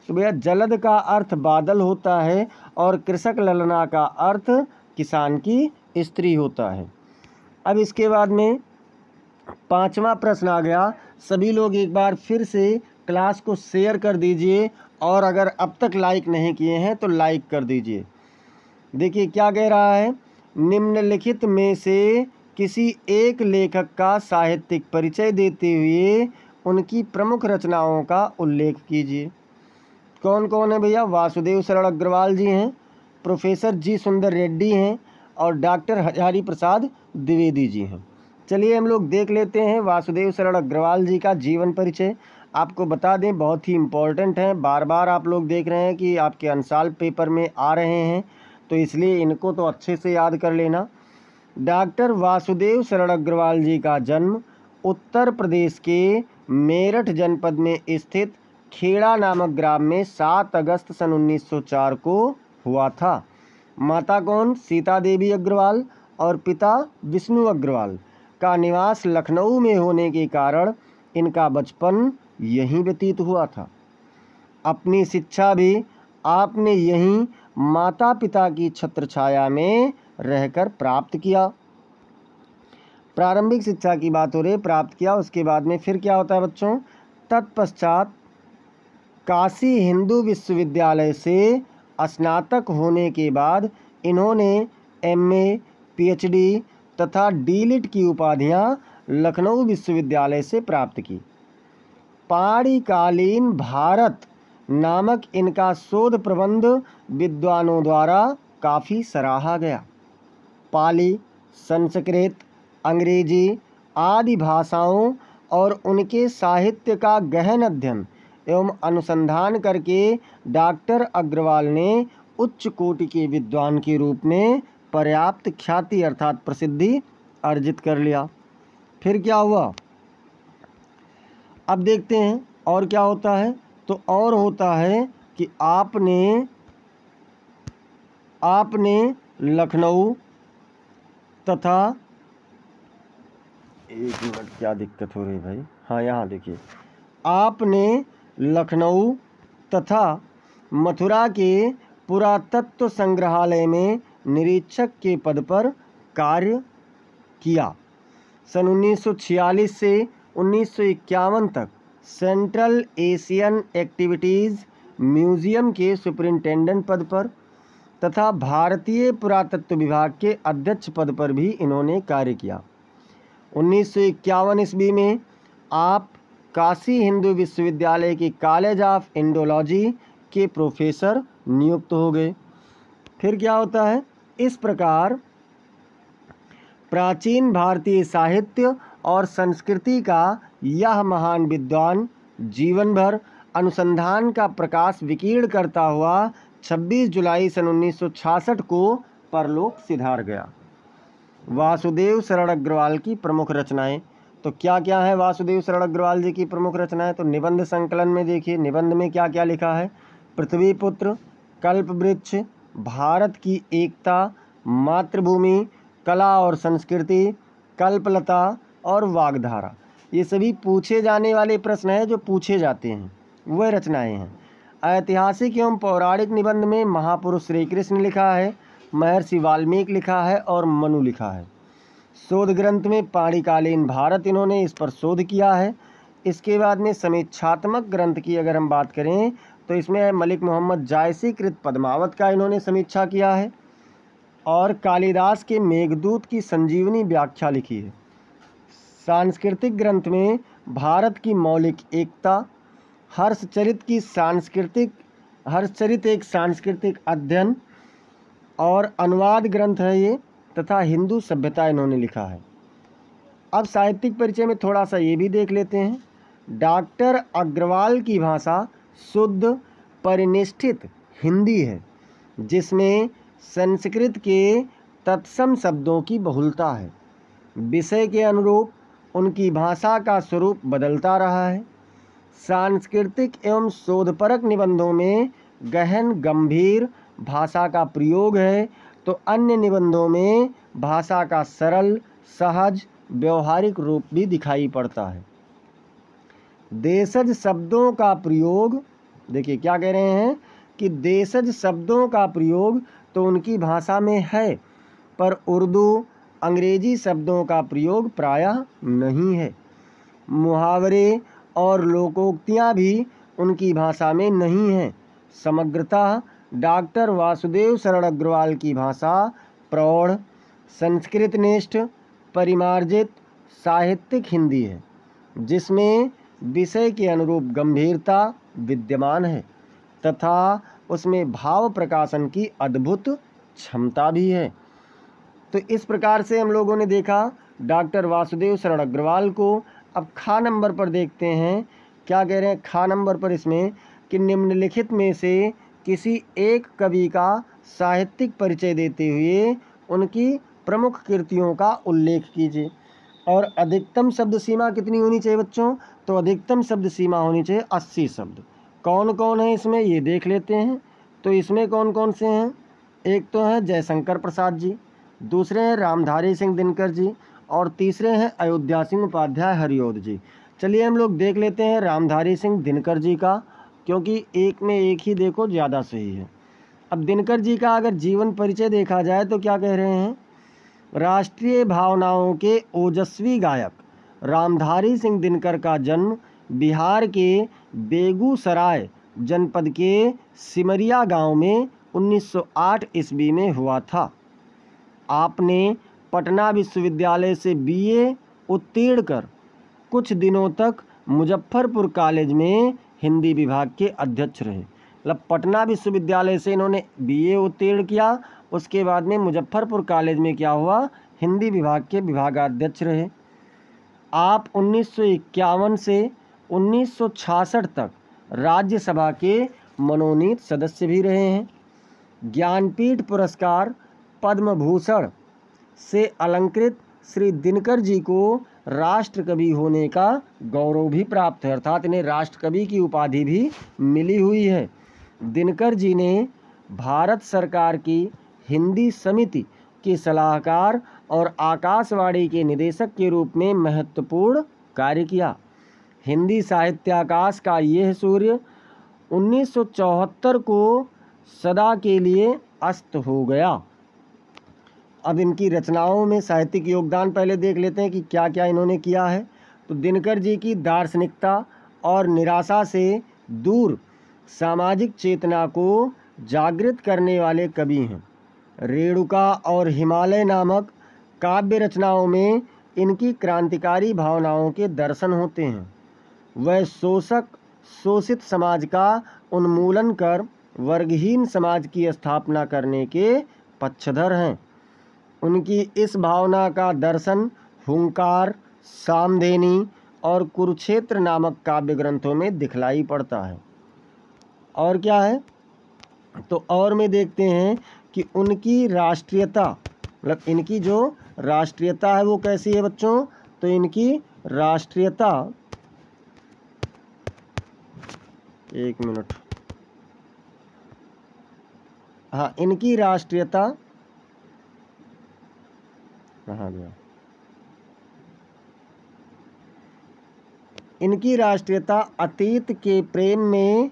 Speaker 1: तो भैया जलद का अर्थ बादल होता है और कृषक ललना का अर्थ किसान की स्त्री होता है। अब इसके बाद में पांचवा प्रश्न आ गया। सभी लोग एक बार फिर से क्लास को शेयर कर दीजिए और अगर अब तक लाइक नहीं किए हैं तो लाइक कर दीजिए। देखिए क्या कह रहा है, निम्नलिखित में से किसी एक लेखक का साहित्यिक परिचय देते हुए उनकी प्रमुख रचनाओं का उल्लेख कीजिए। कौन कौन है भैया, वासुदेव शरण अग्रवाल जी हैं, प्रोफेसर जी सुंदर रेड्डी हैं और डॉक्टर हजारी प्रसाद द्विवेदी जी हैं। चलिए हम लोग देख लेते हैं वासुदेव शरण अग्रवाल जी का जीवन परिचय। आपको बता दें बहुत ही इम्पोर्टेंट है, बार बार आप लोग देख रहे हैं कि आपके अनसाल्व पेपर में आ रहे हैं, तो इसलिए इनको तो अच्छे से याद कर लेना। डॉक्टर वासुदेव शरण अग्रवाल जी का जन्म उत्तर प्रदेश के मेरठ जनपद में स्थित खेड़ा नामक ग्राम में 7 अगस्त सन 1904 को हुआ था। माता कौन, सीता देवी अग्रवाल, और पिता विष्णु अग्रवाल का निवास लखनऊ में होने के कारण इनका बचपन यहीं व्यतीत हुआ था। अपनी शिक्षा भी आपने यहीं माता पिता की छत्रछाया में रहकर प्राप्त किया। प्रारंभिक शिक्षा की बात हो रही, प्राप्त किया। उसके बाद में फिर क्या होता है बच्चों, तत्पश्चात काशी हिंदू विश्वविद्यालय से स्नातक होने के बाद इन्होंने एमए, पीएचडी तथा डीलिट की उपाधियां लखनऊ विश्वविद्यालय से प्राप्त की। पाणिकालीन भारत नामक इनका शोध प्रबंध विद्वानों द्वारा काफ़ी सराहा गया। पाली, संस्कृत, अंग्रेजी आदि भाषाओं और उनके साहित्य का गहन अध्ययन एवं अनुसंधान करके डॉक्टर अग्रवाल ने उच्च कोटि के विद्वान के रूप में पर्याप्त ख्याति अर्थात प्रसिद्धि अर्जित कर लिया। फिर क्या हुआ, अब देखते हैं और क्या होता है। तो और होता है कि आपने लखनऊ तथा, एक मिनट क्या दिक्कत हो रही भाई, हाँ यहाँ देखिए, आपने लखनऊ तथा मथुरा के पुरातत्व संग्रहालय में निरीक्षक के पद पर कार्य किया। सन 1946 से 1951 तक सेंट्रल एशियन एक्टिविटीज़ म्यूज़ियम के सुपरिंटेंडेंट पद पर तथा भारतीय पुरातत्व विभाग के अध्यक्ष पद पर भी इन्होंने कार्य किया। 1951 ईस्वी में आप काशी हिंदू विश्वविद्यालय के कॉलेज ऑफ इंडोलॉजी के प्रोफेसर नियुक्त हो गए। फिर क्या होता है, इस प्रकार प्राचीन भारतीय साहित्य और संस्कृति का यह महान विद्वान जीवन भर अनुसंधान का प्रकाश विकीर्ण करता हुआ 26 जुलाई सन 1966 को परलोक सिधार गया। वासुदेव शरण अग्रवाल की प्रमुख रचनाएं, तो क्या क्या है वासुदेव शरण अग्रवाल जी की प्रमुख रचनाएं। तो निबंध संकलन में देखिए, निबंध में क्या क्या लिखा है, पृथ्वीपुत्र, कल्पवृक्ष, भारत की एकता, मातृभूमि, कला और संस्कृति, कल्पलता और वाग्धारा, ये सभी पूछे जाने वाले प्रश्न हैं जो पूछे जाते हैं, वह रचनाएं हैं। ऐतिहासिक एवं पौराणिक निबंध में महापुरुष श्री कृष्ण लिखा है, महर्षि वाल्मीकि लिखा है और मनु लिखा है। शोध ग्रंथ में पाणिकालीन भारत इन्होंने इस पर शोध किया है। इसके बाद में समीक्षात्मक ग्रंथ की अगर हम बात करें तो इसमें है मलिक मोहम्मद जायसी कृत पद्मावत का इन्होंने समीक्षा किया है और कालिदास के मेघदूत की संजीवनी व्याख्या लिखी है। सांस्कृतिक ग्रंथ में भारत की मौलिक एकता, हर्षचरित एक सांस्कृतिक अध्ययन और अनुवाद ग्रंथ है ये, तथा हिंदू सभ्यता इन्होंने लिखा है। अब साहित्यिक परिचय में थोड़ा सा ये भी देख लेते हैं। डॉक्टर अग्रवाल की भाषा शुद्ध परिनिष्ठित हिंदी है, जिसमें संस्कृत के तत्सम शब्दों की बहुलता है। विषय के अनुरूप उनकी भाषा का स्वरूप बदलता रहा है। सांस्कृतिक एवं शोधपरक निबंधों में गहन गंभीर भाषा का प्रयोग है, तो अन्य निबंधों में भाषा का सरल सहज व्यवहारिक रूप भी दिखाई पड़ता है। देशज शब्दों का प्रयोग, देखिए क्या कह रहे हैं कि देशज शब्दों का प्रयोग तो उनकी भाषा में है, पर उर्दू अंग्रेजी शब्दों का प्रयोग प्रायः नहीं है। मुहावरे और लोकोक्तियाँ भी उनकी भाषा में नहीं हैं। समग्रतः डॉक्टर वासुदेव शरण अग्रवाल की भाषा प्रौढ़, संस्कृतनिष्ठ, परिमार्जित साहित्यिक हिंदी है, जिसमें विषय के अनुरूप गंभीरता विद्यमान है तथा उसमें भाव प्रकाशन की अद्भुत क्षमता भी है। तो इस प्रकार से हम लोगों ने देखा डॉक्टर वासुदेव शरण अग्रवाल को। अब खा नंबर पर देखते हैं क्या कह रहे हैं। खा नंबर पर इसमें कि निम्नलिखित में से किसी एक कवि का साहित्यिक परिचय देते हुए उनकी प्रमुख कृतियों का उल्लेख कीजिए। और अधिकतम शब्द सीमा कितनी होनी चाहिए बच्चों, तो अधिकतम शब्द सीमा होनी चाहिए 80 शब्द। कौन कौन है इसमें ये देख लेते हैं। तो इसमें कौन कौन से हैं, एक तो हैं जयशंकर प्रसाद जी, दूसरे हैं रामधारी सिंह दिनकर जी और तीसरे हैं अयोध्या सिंह उपाध्याय हरिऔध जी। चलिए हम लोग देख लेते हैं रामधारी सिंह दिनकर जी का, क्योंकि एक में एक ही देखो ज़्यादा सही है। अब दिनकर जी का अगर जीवन परिचय देखा जाए तो क्या कह रहे हैं, राष्ट्रीय भावनाओं के ओजस्वी गायक रामधारी सिंह दिनकर का जन्म बिहार के बेगूसराय जनपद के सिमरिया गांव में 1908 ईस्वी में हुआ था। आपने पटना विश्वविद्यालय से बीए उत्तीर्ण कर कुछ दिनों तक मुजफ्फरपुर कॉलेज में हिंदी विभाग के अध्यक्ष रहे। मतलब पटना विश्वविद्यालय से इन्होंने बीए उत्तीर्ण किया, उसके बाद में मुजफ्फरपुर कॉलेज में क्या हुआ, हिंदी विभाग के विभागाध्यक्ष रहे। आप 1951 से 1966 तक राज्यसभा के मनोनीत सदस्य भी रहे हैं। ज्ञानपीठ पुरस्कार पद्म भूषण से अलंकृत श्री दिनकर जी को राष्ट्रकवि होने का गौरव भी प्राप्त है, अर्थात इन्हें राष्ट्रकवि की उपाधि भी मिली हुई है। दिनकर जी ने भारत सरकार की हिंदी समिति के सलाहकार और आकाशवाणी के निदेशक के रूप में महत्वपूर्ण कार्य किया। हिंदी साहित्याकाश का यह सूर्य 1974 को सदा के लिए अस्त हो गया। अब इनकी रचनाओं में साहित्यिक योगदान पहले देख लेते हैं कि क्या क्या इन्होंने किया है। तो दिनकर जी की दार्शनिकता और निराशा से दूर सामाजिक चेतना को जागृत करने वाले कवि हैं। रेणुका और हिमालय नामक काव्य रचनाओं में इनकी क्रांतिकारी भावनाओं के दर्शन होते हैं। वह शोषित समाज का उन्मूलन कर वर्गहीन समाज की स्थापना करने के पक्षधर हैं। उनकी इस भावना का दर्शन हुंकार, सामधेनी और कुरुक्षेत्र नामक काव्य ग्रंथों में दिखलाई पड़ता है। और क्या है, तो और में देखते हैं कि उनकी राष्ट्रीयता, मतलब इनकी जो राष्ट्रीयता है वो कैसी है बच्चों, तो इनकी राष्ट्रीयता, एक मिनट, हाँ, इनकी राष्ट्रीयता कहाँ गया, इनकी राष्ट्रीयता अतीत के प्रेम में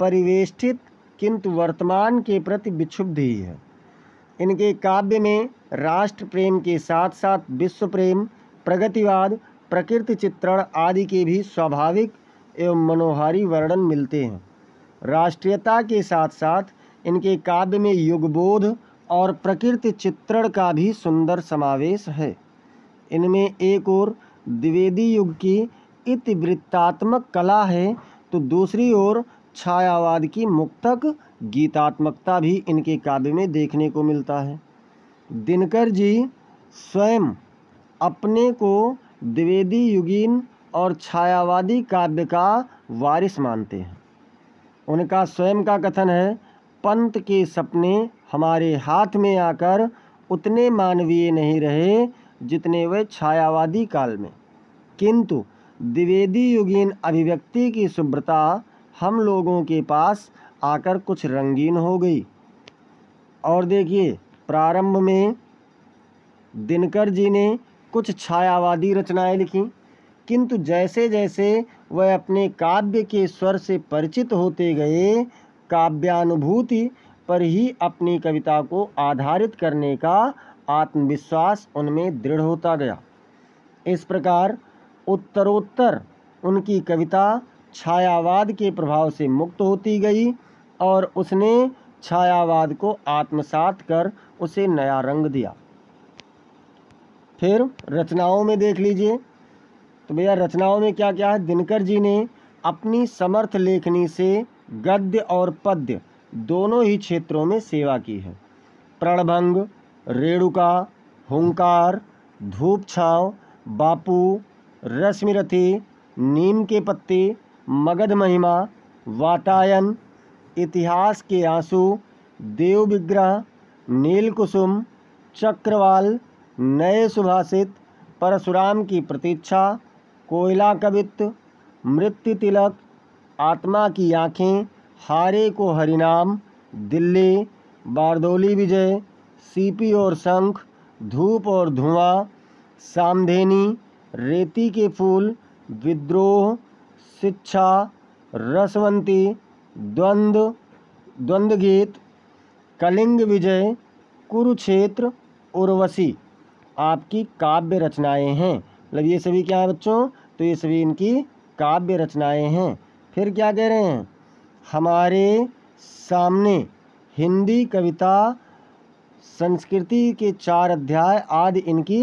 Speaker 1: परिवेष्टित किंतु वर्तमान के प्रति विक्षुब्ध ही है। इनके काव्य में राष्ट्र प्रेम के साथ साथ विश्व प्रेम, प्रगतिवाद, प्रकृति चित्रण आदि के भी स्वाभाविक एवं मनोहारी वर्णन मिलते हैं। राष्ट्रीयता के साथ साथ इनके काव्य में युगबोध और प्रकृति चित्रण का भी सुंदर समावेश है। इनमें एक ओर द्विवेदी युग की इतिवृत्तात्मक कला है, तो दूसरी ओर छायावाद की मुक्तक गीतात्मकता भी इनके काव्य में देखने को मिलता है। दिनकर जी स्वयं अपने को द्विवेदी युगीन और छायावादी काव्य का वारिस मानते हैं। उनका स्वयं का कथन है, पंत के सपने हमारे हाथ में आकर उतने मानवीय नहीं रहे जितने वे छायावादी काल में, किंतु द्विवेदी युगीन अभिव्यक्ति की शुभ्रता हम लोगों के पास आकर कुछ रंगीन हो गई। और देखिए, प्रारंभ में दिनकर जी ने कुछ छायावादी रचनाएं लिखीं, किंतु जैसे जैसे वह अपने काव्य के स्वर से परिचित होते गए, काव्यानुभूति पर ही अपनी कविता को आधारित करने का आत्मविश्वास उनमें दृढ़ होता गया। इस प्रकार उत्तरोत्तर उनकी कविता छायावाद के प्रभाव से मुक्त होती गई और उसने छायावाद को आत्मसात कर उसे नया रंग दिया। फिर रचनाओं में देख लीजिए, तो भैया रचनाओं में क्या क्या है। दिनकर जी ने अपनी समर्थ लेखनी से गद्य और पद्य दोनों ही क्षेत्रों में सेवा की है। प्रणभंग, रेणुका, हुंकार, धूप छाँव, बापू, रश्मिरथी, नीम के पत्ते, मगध महिमा, वातायन, इतिहास के आंसू, देव विग्रह, नील कुसुम, चक्रवाल, नए सुभाषित, परशुराम की प्रतीक्षा, कोयला कवित्त, मृत्यु तिलक, आत्मा की आँखें, हारे को हरिनाम, दिल्ली, बारदौली विजय, सीपी और शंख, धूप और धुआं, सामधेनी, रेती के फूल, विद्रोह, शिक्षा, रसवंती, द्वंद्व गीत, कलिंग विजय, कुरुक्षेत्र, उर्वशी आपकी काव्य रचनाएं हैं। मतलब ये सभी क्या है बच्चों, तो ये सभी इनकी काव्य रचनाएं हैं। फिर क्या कह रहे हैं, हमारे सामने हिंदी कविता संस्कृति के 4 अध्याय आदि इनकी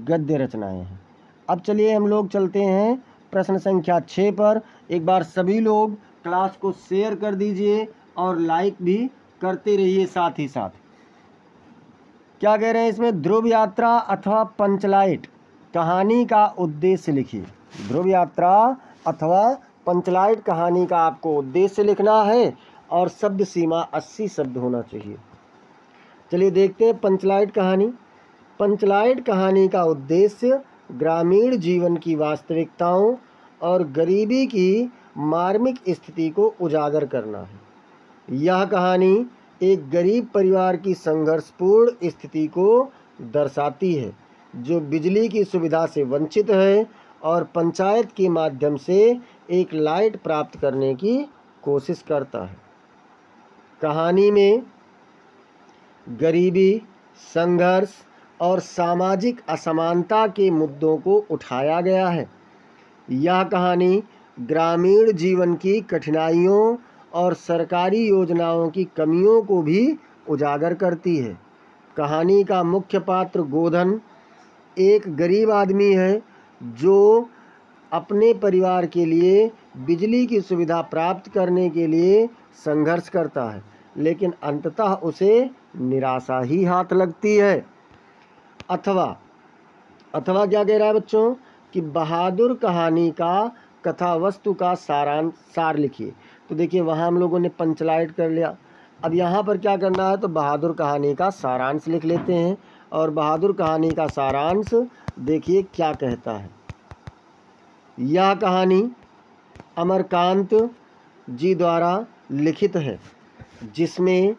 Speaker 1: गद्य रचनाएं हैं। अब चलिए हम लोग चलते हैं प्रश्न संख्या 6 पर। एक बार सभी लोग क्लास को शेयर कर दीजिए और लाइक भी करते रहिए साथ ही साथ। क्या कह रहे हैं इसमें? ध्रुव यात्रा अथवा पंचलाइट कहानी का उद्देश्य लिखिए। ध्रुव यात्रा अथवा पंचलाइट कहानी का आपको उद्देश्य लिखना है और शब्द सीमा 80 शब्द होना चाहिए। चलिए देखते हैं पंचलाइट कहानी। पंचलाइट कहानी का उद्देश्य ग्रामीण जीवन की वास्तविकताओं और गरीबी की मार्मिक स्थिति को उजागर करना है। यह कहानी एक गरीब परिवार की संघर्षपूर्ण स्थिति को दर्शाती है जो बिजली की सुविधा से वंचित है और पंचायत के माध्यम से एक लाइट प्राप्त करने की कोशिश करता है। कहानी में गरीबी, संघर्ष और सामाजिक असमानता के मुद्दों को उठाया गया है। यह कहानी ग्रामीण जीवन की कठिनाइयों और सरकारी योजनाओं की कमियों को भी उजागर करती है। कहानी का मुख्य पात्र गोधन एक गरीब आदमी है जो अपने परिवार के लिए बिजली की सुविधा प्राप्त करने के लिए संघर्ष करता है, लेकिन अंततः उसे निराशा ही हाथ लगती है। अथवा क्या कह रहा है बच्चों कि बहादुर कहानी का कथा वस्तु का सार लिखिए। तो देखिए वहाँ हम लोगों ने पंचलाइट कर लिया। अब यहाँ पर क्या करना है? तो बहादुर कहानी का सारांश लिख लेते हैं। और बहादुर कहानी का सारांश देखिए क्या कहता है। यह कहानी अमरकांत जी द्वारा लिखित है, जिसमें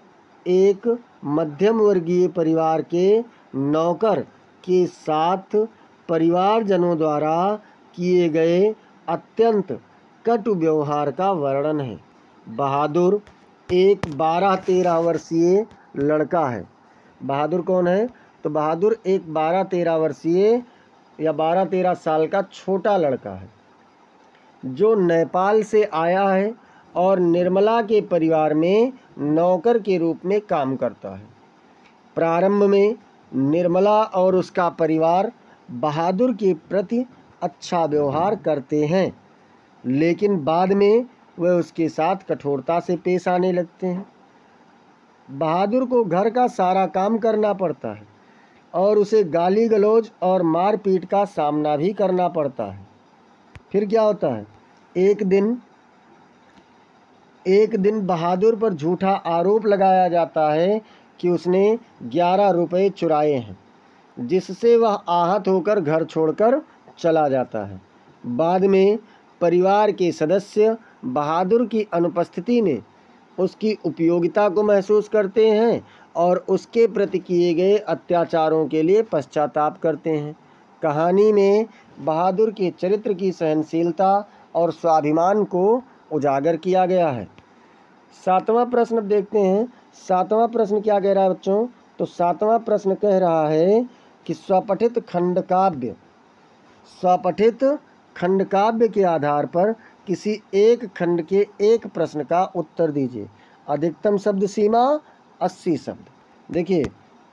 Speaker 1: एक मध्यम वर्गीय परिवार के नौकर के साथ परिवारजनों द्वारा किए गए अत्यंत कटु व्यवहार का वर्णन है। बहादुर एक 12-13 वर्षीय लड़का है। बहादुर कौन है? तो बहादुर एक 12-13 वर्षीय या 12-13 साल का छोटा लड़का है जो नेपाल से आया है और निर्मला के परिवार में नौकर के रूप में काम करता है। प्रारंभ में निर्मला और उसका परिवार बहादुर के प्रति अच्छा व्यवहार करते हैं, लेकिन बाद में वह उसके साथ कठोरता से पेश आने लगते हैं। बहादुर को घर का सारा काम करना पड़ता है और उसे गाली गलौज और मारपीट का सामना भी करना पड़ता है। फिर क्या होता है? एक दिन बहादुर पर झूठा आरोप लगाया जाता है कि उसने 11 रुपये चुराए हैं, जिससे वह आहत होकर घर छोड़कर चला जाता है। बाद में परिवार के सदस्य बहादुर की अनुपस्थिति में उसकी उपयोगिता को महसूस करते हैं और उसके प्रति किए गए अत्याचारों के लिए पश्चाताप करते हैं। कहानी में बहादुर के चरित्र की सहनशीलता और स्वाभिमान को उजागर किया गया है। 7वां प्रश्न देखते हैं। 7वां प्रश्न क्या कह रहा है बच्चों? तो 7वां प्रश्न कह रहा है कि स्वपठित खंडकाव्य के आधार पर किसी एक खंड के एक प्रश्न का उत्तर दीजिए। अधिकतम शब्द सीमा 80 शब्द। देखिए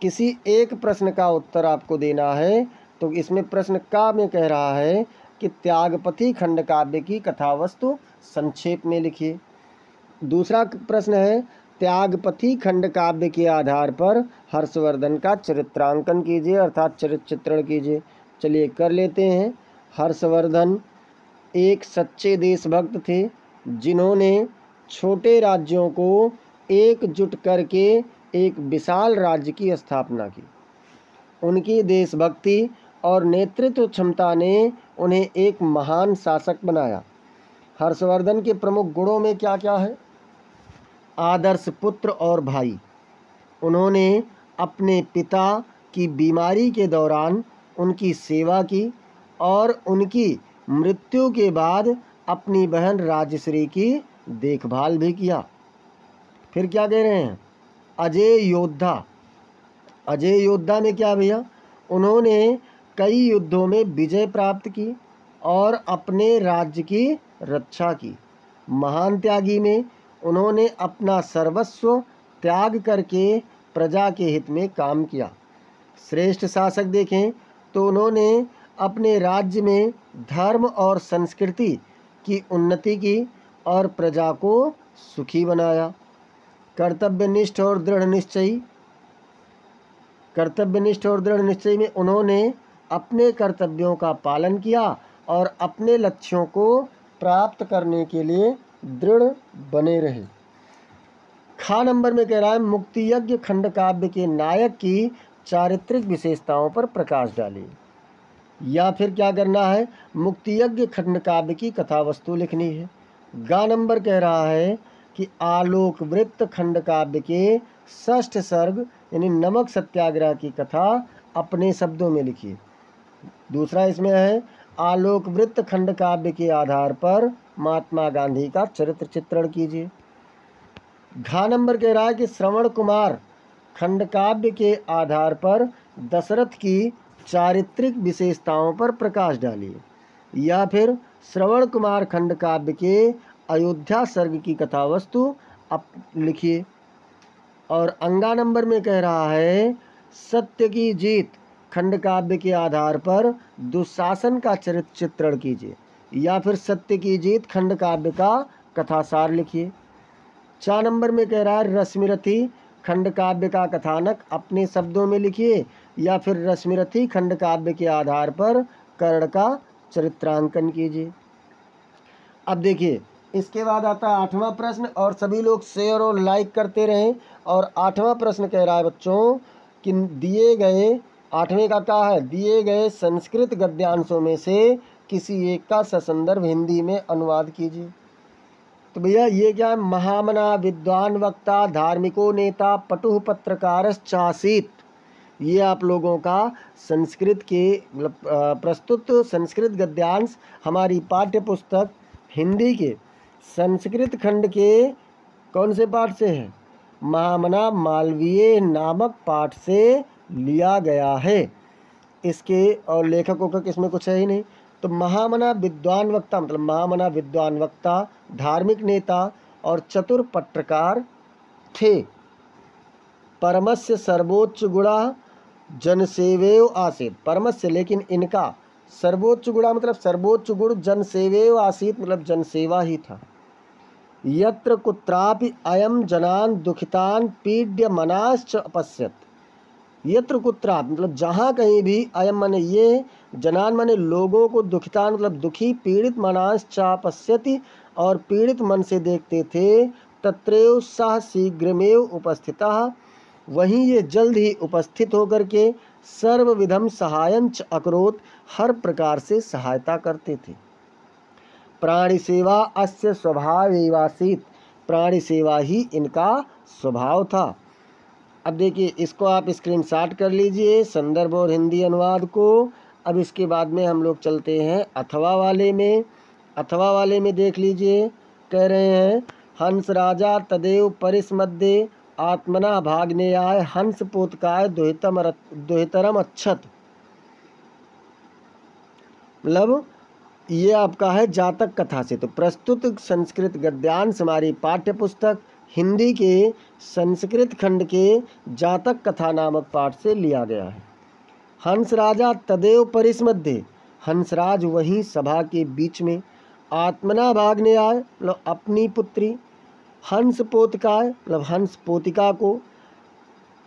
Speaker 1: किसी एक प्रश्न का उत्तर आपको देना है, तो इसमें प्रश्न का में कह रहा है कि त्यागपति खंड काव्य की कथावस्तु संक्षेप में लिखिए। दूसरा प्रश्न है त्यागपति खंड काव्य के आधार पर हर्षवर्धन का चरित्रांकन कीजिए, अर्थात चरित्र चित्रण कीजिए। चलिए कर लेते हैं। हर्षवर्धन एक सच्चे देशभक्त थे जिन्होंने छोटे राज्यों को एकजुट करके एक विशाल राज्य की स्थापना की। उनकी देशभक्ति और नेतृत्व क्षमता ने उन्हें एक महान शासक बनाया। हर्षवर्धन के प्रमुख गुणों में क्या क्या है? आदर्श पुत्र और भाई। उन्होंने अपने पिता की बीमारी के दौरान उनकी सेवा की और उनकी मृत्यु के बाद अपनी बहन राजश्री की देखभाल भी किया। फिर क्या कह रहे हैं? अजय योद्धा। अजय योद्धा में क्या भैया? उन्होंने कई युद्धों में विजय प्राप्त की और अपने राज्य की रक्षा की। महान त्यागी में उन्होंने अपना सर्वस्व त्याग करके प्रजा के हित में काम किया। श्रेष्ठ शासक देखें तो उन्होंने अपने राज्य में धर्म और संस्कृति की उन्नति की और प्रजा को सुखी बनाया। कर्तव्यनिष्ठ और दृढ़ निश्चय में उन्होंने अपने कर्तव्यों का पालन किया और अपने लक्ष्यों को प्राप्त करने के लिए दृढ़ बने रहे। खा नंबर में कह रहा है मुक्ति यज्ञ खंड काव्य के नायक की चारित्रिक विशेषताओं पर प्रकाश डालिए। या फिर क्या करना है, मुक्ति यज्ञ खंड काव्य की कथा वस्तु लिखनी है। गा नंबर कह रहा है कि आलोक वृत्त खंड काव्य के षष्ठ सर्ग यानी नमक सत्याग्रह की कथा अपने शब्दों में लिखिए। दूसरा इसमें है आलोक वृत्त खंड काव्य के आधार पर महात्मा गांधी का चरित्र चित्रण कीजिए। घा नंबर कह रहा है कि श्रवण कुमार खंड काव्य के आधार पर दशरथ की चारित्रिक विशेषताओं पर प्रकाश डालिए। या फिर श्रवण कुमार खंड काव्य के अयोध्या सर्ग की कथा वस्तु आप लिखिए। और अंगा नंबर में कह रहा है सत्य की जीत खंड काव्य के आधार पर दुशासन का चरित्र चित्रण कीजिए। या फिर सत्य की जीत खंड काव्य का कथासार लिखिए। 4 नंबर में कह रहा है रश्मिरथी खंड काव्य का कथानक अपने शब्दों में लिखिए। या फिर रश्मिरथी खंड काव्य के आधार पर कर्ण का चरित्रांकन कीजिए। अब देखिए इसके बाद आता है 8वां प्रश्न और सभी लोग शेयर और लाइक करते रहें। और 8वां प्रश्न कह रहा है बच्चों कि दिए गए 8वें का क्या है, दिए गए संस्कृत गद्यांशों में से किसी एक का ससंदर्भ हिंदी में अनुवाद कीजिए। तो भैया ये क्या है, महामना विद्वान वक्ता धार्मिको नेता पटुः पत्रकारश्चासीत्, ये आप लोगों का संस्कृत के प्रस्तुत संस्कृत गद्यांश हमारी पाठ्य पुस्तक हिंदी के संस्कृत खंड के कौन से पाठ से है, महामना मालवीय नामक पाठ से लिया गया है। इसके और लेखक वोखक इसमें कुछ है ही नहीं। तो महामना विद्वान वक्ता मतलब महामना विद्वान वक्ता, धार्मिक नेता और चतुर पत्रकार थे। परमस्य सर्वोच्च गुणा जनसेवेव आसीत, परमस्य लेकिन इनका सर्वोच्च गुणा मतलब सर्वोच्च गुण जनसेवेव आसीत मतलब जनसेवा ही था। यत्र कुत्रापि अयम जनान दुखितान पीड्य मनाश्च अपश्यत, यत्र कुत्रापि मतलब जहाँ कहीं भी, अयम माने ये, जनान माने लोगों को, दुखितान मतलब दुखी, पीड़ित मनाश्च अपश्यति और पीड़ित मन से देखते थे, तत्रैव सह शीघ्रमेव उपस्थितः, वहीं ये जल्द ही उपस्थित होकर के सर्वविधम सहायंच अकरोत, हर प्रकार से सहायता करते थे। प्राणी सेवा अस्य स्वभावेवासीत, प्राणी सेवा ही इनका स्वभाव था। अब देखिए इसको आप स्क्रीनशॉट कर लीजिए संदर्भ और हिंदी अनुवाद को। अब इसके बाद में हम लोग चलते हैं अथवा वाले में। अथवा वाले में देख लीजिए, कह रहे हैं हंस राजा तदेव परिस्मध्ये आत्मना भाग्नेयाय हंस पोतकाय दुहितरम अच्छत, मतलब ये आपका है जातक कथा से। तो प्रस्तुत संस्कृत गद्यांश हमारी पाठ्य पुस्तक हिंदी के संस्कृत खंड के जातक कथा नामक पाठ से लिया गया है। हंस राजा तदेव परिस्मध्ये, हंसराज वहीं सभा के बीच में, आत्मना भाग्ने आए मतलब अपनी पुत्री, हंस पोतकाय मतलब हंस पोतिका को,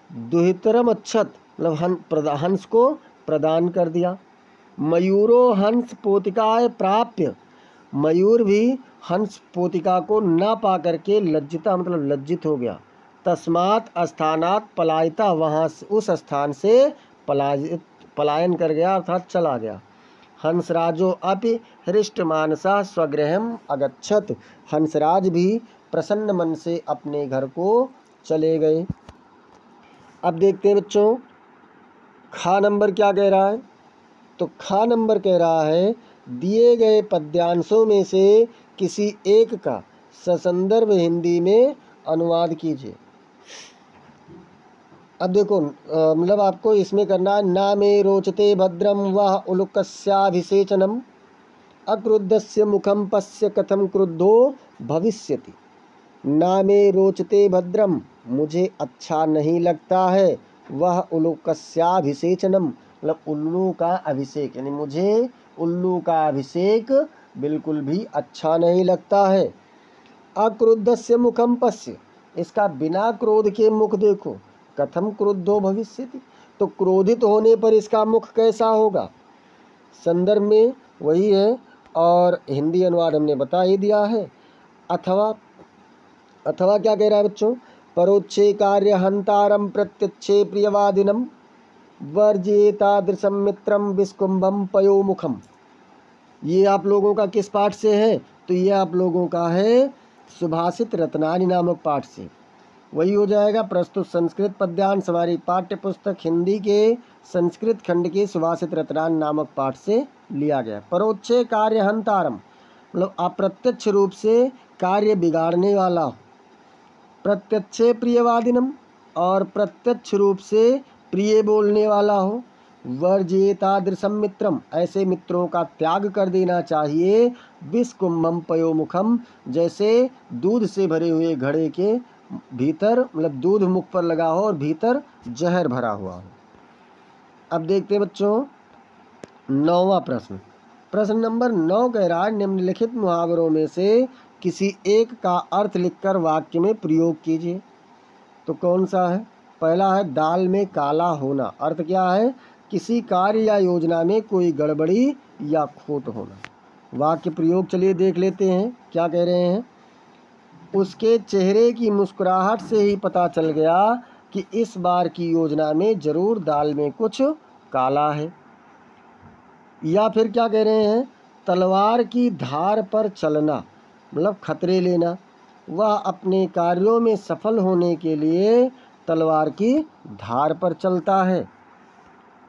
Speaker 1: दुहितरम अच्छत मतलब हंस को प्रदान कर दिया। मयूरो हंस पोतिकाय प्राप्य, मयूर भी हंस पोतिका को ना पा करके लज्जिता मतलब लज्जित हो गया। तस्मात् स्थानात् पलायिता, वहाँ उस स्थान से पलायन कर गया अर्थात चला गया। हंसराजो अपि हृष्ट मानसा स्वगृहम अगच्छत, हंसराज भी प्रसन्न मन से अपने घर को चले गए। अब देखते हैं बच्चों खा नंबर क्या कह रहा है। तो खा नंबर कह रहा है दिए गए पद्यांशों में से किसी एक का ससंदर्भ हिंदी में अनुवाद कीजिए। अब देखो मतलब आपको इसमें करना है ना मे रोचते भद्रम वह उलुकस्याभिषेचनम अक्रुद्धस्य मुखम पश्य कथम क्रुद्धो भविष्यति। ना मे रोचते भद्रम मुझे अच्छा नहीं लगता है। वह उल्लूकस्याभिषेचनम, मतलब उल्लू का अभिषेक, यानी मुझे उल्लू का अभिषेक बिल्कुल भी अच्छा नहीं लगता है। अक्रुद्धस्य मुखम पश्य, इसका बिना क्रोध के मुख देखो। कथम क्रुद्धो भविष्यति, तो क्रोधित होने पर इसका मुख कैसा होगा। संदर्भ में वही है और हिंदी अनुवाद हमने बता ही दिया है। अथवा क्या कह रहा है बच्चों, परोक्षे कार्य हंतारम प्रत्यक्षे प्रियवादिनम वर्जेतादृशम मित्रम विस्कुंभम पयोमुखम। ये आप लोगों का किस पाठ से है, तो ये आप लोगों का है सुभाषित रत्नानि नामक पाठ से। वही हो जाएगा। प्रस्तुत संस्कृत पद्यांश हमारी पाठ्य पुस्तक हिंदी के संस्कृत खंड के सुभाषित रत्नानि नामक पाठ से लिया गया। परोक्षे कार्य हंतारम, मतलब अप्रत्यक्ष रूप से कार्य बिगाड़ने वाला। प्रत्यक्षे प्रियवादिनम, और प्रत्यक्ष रूप से प्रिय बोलने वाला हो। वर्जेतादृशम मित्रम, ऐसे मित्रों का त्याग कर देना चाहिए। विस्कुंभम पयोमुखम, जैसे दूध से भरे हुए घड़े के भीतर, मतलब दूध मुख पर लगा हो और भीतर जहर भरा हुआ हो। अब देखते हैं बच्चों 9वां प्रश्न। प्रश्न नंबर 9 कह रहा है, निम्नलिखित मुहावरों में से किसी एक का अर्थ लिखकर वाक्य में प्रयोग कीजिए। तो कौन सा है। पहला है दाल में काला होना। अर्थ क्या है, किसी कार्य या योजना में कोई गड़बड़ी या खोट होना। वाक्य प्रयोग चलिए देख लेते हैं क्या कह रहे हैं। उसके चेहरे की मुस्कुराहट से ही पता चल गया कि इस बार की योजना में जरूर दाल में कुछ काला है। या फिर क्या कह रहे हैं, तलवार की धार पर चलना, मतलब खतरे लेना। वह अपने कार्यों में सफल होने के लिए तलवार की धार पर चलता है।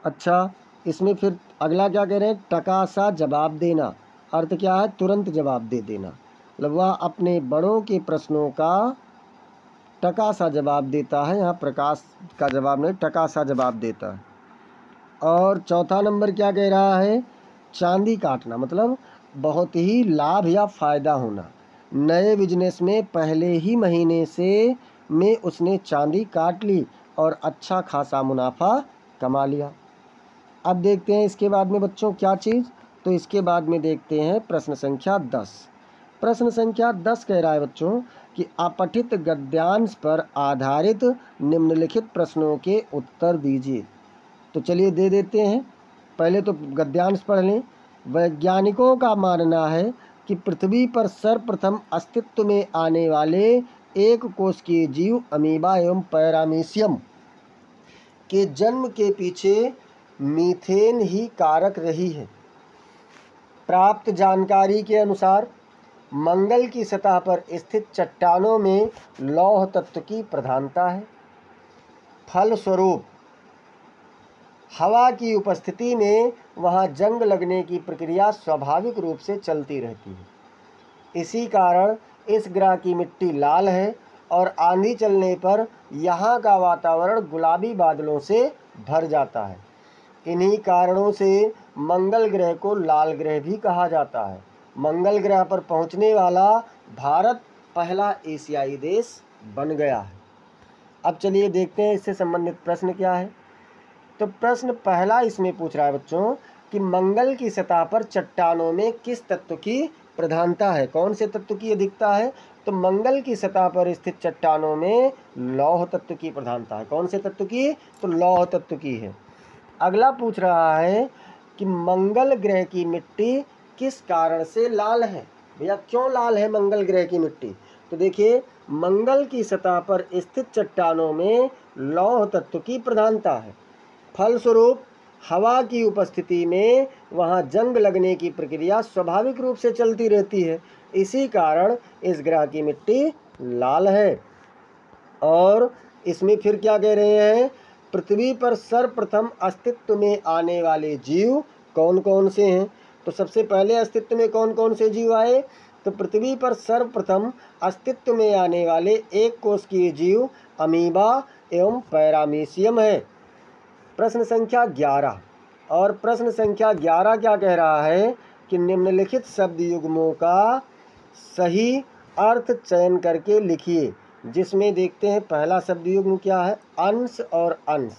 Speaker 1: अच्छा, इसमें फिर अगला क्या कह रहे हैं, टका सा जवाब देना। अर्थ क्या है, तुरंत जवाब दे देना, मतलब वह अपने बड़ों के प्रश्नों का टका सा जवाब देता है। यहाँ प्रकाश का जवाब नहीं, टका सा जवाब देता है। और चौथा नंबर क्या कह रहा है, चांदी काटना, मतलब बहुत ही लाभ या फ़ायदा होना। नए बिजनेस में पहले ही महीने में उसने चांदी काट ली और अच्छा खासा मुनाफा कमा लिया। अब देखते हैं इसके बाद में बच्चों क्या चीज़, तो इसके बाद में देखते हैं प्रश्न संख्या 10। प्रश्न संख्या 10 कह रहा है बच्चों कि अपठित गद्यांश पर आधारित निम्नलिखित प्रश्नों के उत्तर दीजिए। तो चलिए दे देते हैं। पहले तो गद्यांश पढ़ लें। वैज्ञानिकों का मानना है कि पृथ्वी पर सर्वप्रथम अस्तित्व में आने वाले एक कोशिकीय जीव अमीबा एवं पैरामीशियम के जन्म के पीछे मीथेन ही कारक रही है। प्राप्त जानकारी के अनुसार मंगल की सतह पर स्थित चट्टानों में लौह तत्व की प्रधानता है। फलस्वरूप हवा की उपस्थिति में वहाँ जंग लगने की प्रक्रिया स्वाभाविक रूप से चलती रहती है। इसी कारण इस ग्रह की मिट्टी लाल है और आंधी चलने पर यहाँ का वातावरण गुलाबी बादलों से भर जाता है। इन्हीं कारणों से मंगल ग्रह को लाल ग्रह भी कहा जाता है। मंगल ग्रह पर पहुँचने वाला भारत पहला एशियाई देश बन गया है। अब चलिए देखते हैं इससे संबंधित प्रश्न क्या है। तो प्रश्न पहला इसमें पूछ रहा है बच्चों कि मंगल की सतह पर चट्टानों में किस तत्व की प्रधानता है, कौन से तत्व की अधिकता है। तो मंगल की सतह पर स्थित चट्टानों में लौह तत्व की प्रधानता है। कौन से तत्व की, तो लौह तत्व की है। अगला पूछ रहा है कि मंगल ग्रह की मिट्टी किस कारण से लाल है। भैया क्यों लाल है मंगल ग्रह की मिट्टी, तो देखिए मंगल की सतह पर स्थित चट्टानों में लौह तत्व की प्रधानता है। फलस्वरूप हवा की उपस्थिति में वहाँ जंग लगने की प्रक्रिया स्वाभाविक रूप से चलती रहती है। इसी कारण इस ग्रह की मिट्टी लाल है। और इसमें फिर क्या कह रहे हैं, पृथ्वी पर सर्वप्रथम अस्तित्व में आने वाले जीव कौन कौन से हैं। तो सबसे पहले अस्तित्व में कौन कौन से जीव आए, तो पृथ्वी पर सर्वप्रथम अस्तित्व में आने वाले एक कोशिकीय जीव अमीबा एवं पैरामीशियम है। प्रश्न संख्या 11। और प्रश्न संख्या 11 क्या कह रहा है कि निम्नलिखित शब्द युग्मों का सही अर्थ चयन करके लिखिए। जिसमें देखते हैं पहला शब्द युग्म क्या है, अंश और अंश।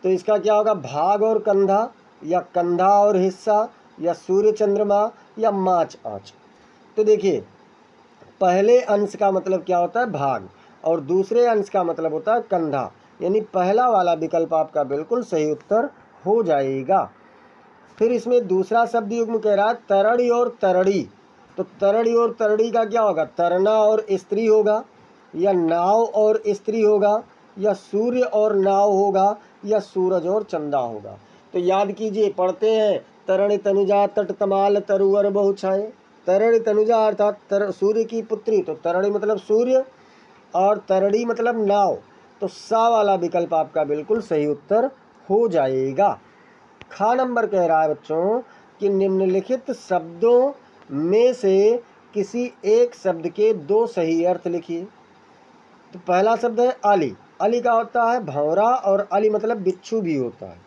Speaker 1: तो इसका क्या होगा, भाग और कंधा, या कंधा और हिस्सा, या सूर्य चंद्रमा, या माच आँच। तो देखिए पहले अंश का मतलब क्या होता है, भाग, और दूसरे अंश का मतलब होता है कंधा, यानी पहला वाला विकल्प आपका बिल्कुल सही उत्तर हो जाएगा। फिर इसमें दूसरा शब्द युग्म कह रहा है तरड़ी और तरड़ी। तो तरड़ी और तरड़ी का क्या होगा, तरना और स्त्री होगा, या नाव और स्त्री होगा, या सूर्य और नाव होगा, या सूरज और चंदा होगा। तो याद कीजिए, पढ़ते हैं तरणि तनुजा तट तमाल तरुवर बहु छाए। तरणि तनुजा अर्थात सूर्य की पुत्री, तो तरणि मतलब सूर्य और तरड़ी मतलब नाव। तो सा वाला विकल्प आपका बिल्कुल सही उत्तर हो जाएगा। खा नंबर कह रहा है बच्चों कि निम्नलिखित शब्दों में से किसी एक शब्द के दो सही अर्थ लिखिए। तो पहला शब्द है अली। अली का होता है भंवरा, और अली मतलब बिच्छू भी होता है।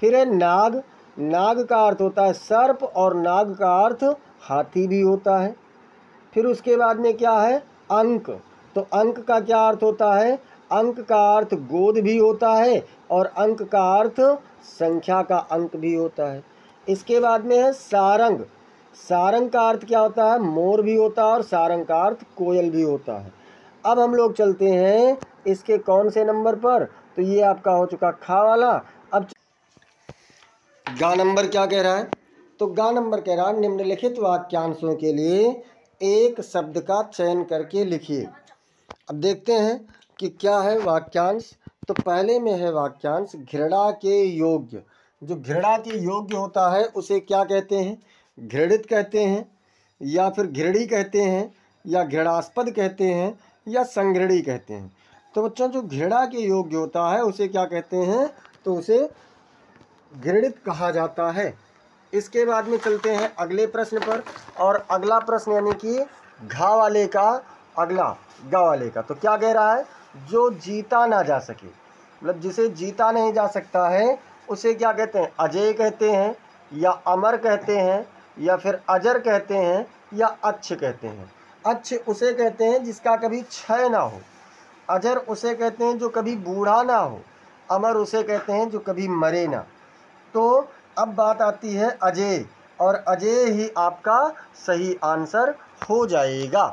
Speaker 1: फिर है नाग। नाग का अर्थ होता है सर्प, और नाग का अर्थ हाथी भी होता है। फिर उसके बाद में क्या है, अंक। तो अंक का क्या अर्थ होता है, अंक का अर्थ गोद भी होता है, और अंक का अर्थ संख्या का अंक भी होता है। इसके बाद में है सारंग। सारंग का अर्थ क्या होता है, मोर भी होता है, और सारंग का अर्थ कोयल भी होता है। अब हम लोग चलते हैं इसके कौन से नंबर पर, तो ये आपका हो चुका खा वाला। अब गा नंबर क्या कह रहा है, तो गा नंबर कह रहा है निम्नलिखित वाक्यांशों के लिए एक शब्द का चयन करके लिखिए। अब देखते हैं कि क्या है वाक्यांश। तो पहले में है वाक्यांश घृणा के योग्य। जो घृणा के योग्य होता है उसे क्या कहते हैं, घृणित कहते हैं, या फिर घृणी कहते हैं, या घृणास्पद कहते हैं, या संघृणी कहते हैं। तो बच्चों जो घृणा के योग्य होता है उसे क्या कहते हैं, तो उसे घृणित कहा जाता है। इसके बाद में चलते हैं अगले प्रश्न पर, और अगला प्रश्न यानी कि घा वाले का अगला गा वाले का। तो क्या कह रहा है, जो जीता ना जा सके, मतलब जिसे जीता नहीं जा सकता है उसे क्या कहते हैं, अजय कहते हैं, या अमर कहते हैं, या फिर अजर कहते हैं, या अच्छ कहते हैं। अच्छ उसे कहते हैं जिसका कभी क्षय ना हो, अजर उसे कहते हैं जो कभी बूढ़ा ना हो, अमर उसे कहते हैं जो कभी मरे ना। तो अब बात आती है अजय, और अजय ही आपका सही आंसर हो जाएगा।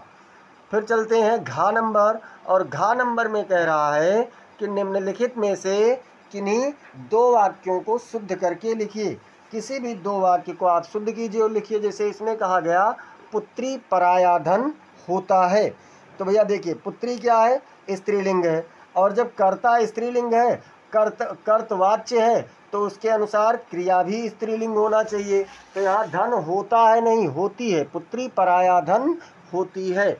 Speaker 1: फिर चलते हैं घा नंबर, और घा नंबर में कह रहा है कि निम्नलिखित में से किन्हीं दो वाक्यों को शुद्ध करके लिखिए। किसी भी दो वाक्य को आप शुद्ध कीजिए और लिखिए। जैसे इसमें कहा गया पुत्री पराया धन होता है। तो भैया देखिए पुत्री क्या है, स्त्रीलिंग है, और जब कर्ता स्त्रीलिंग है, कर्तवाच्य है, तो उसके अनुसार क्रिया भी स्त्रीलिंग होना चाहिए। तो यहाँ धन होता है नहीं, होती है, पुत्री पराया धन होती है।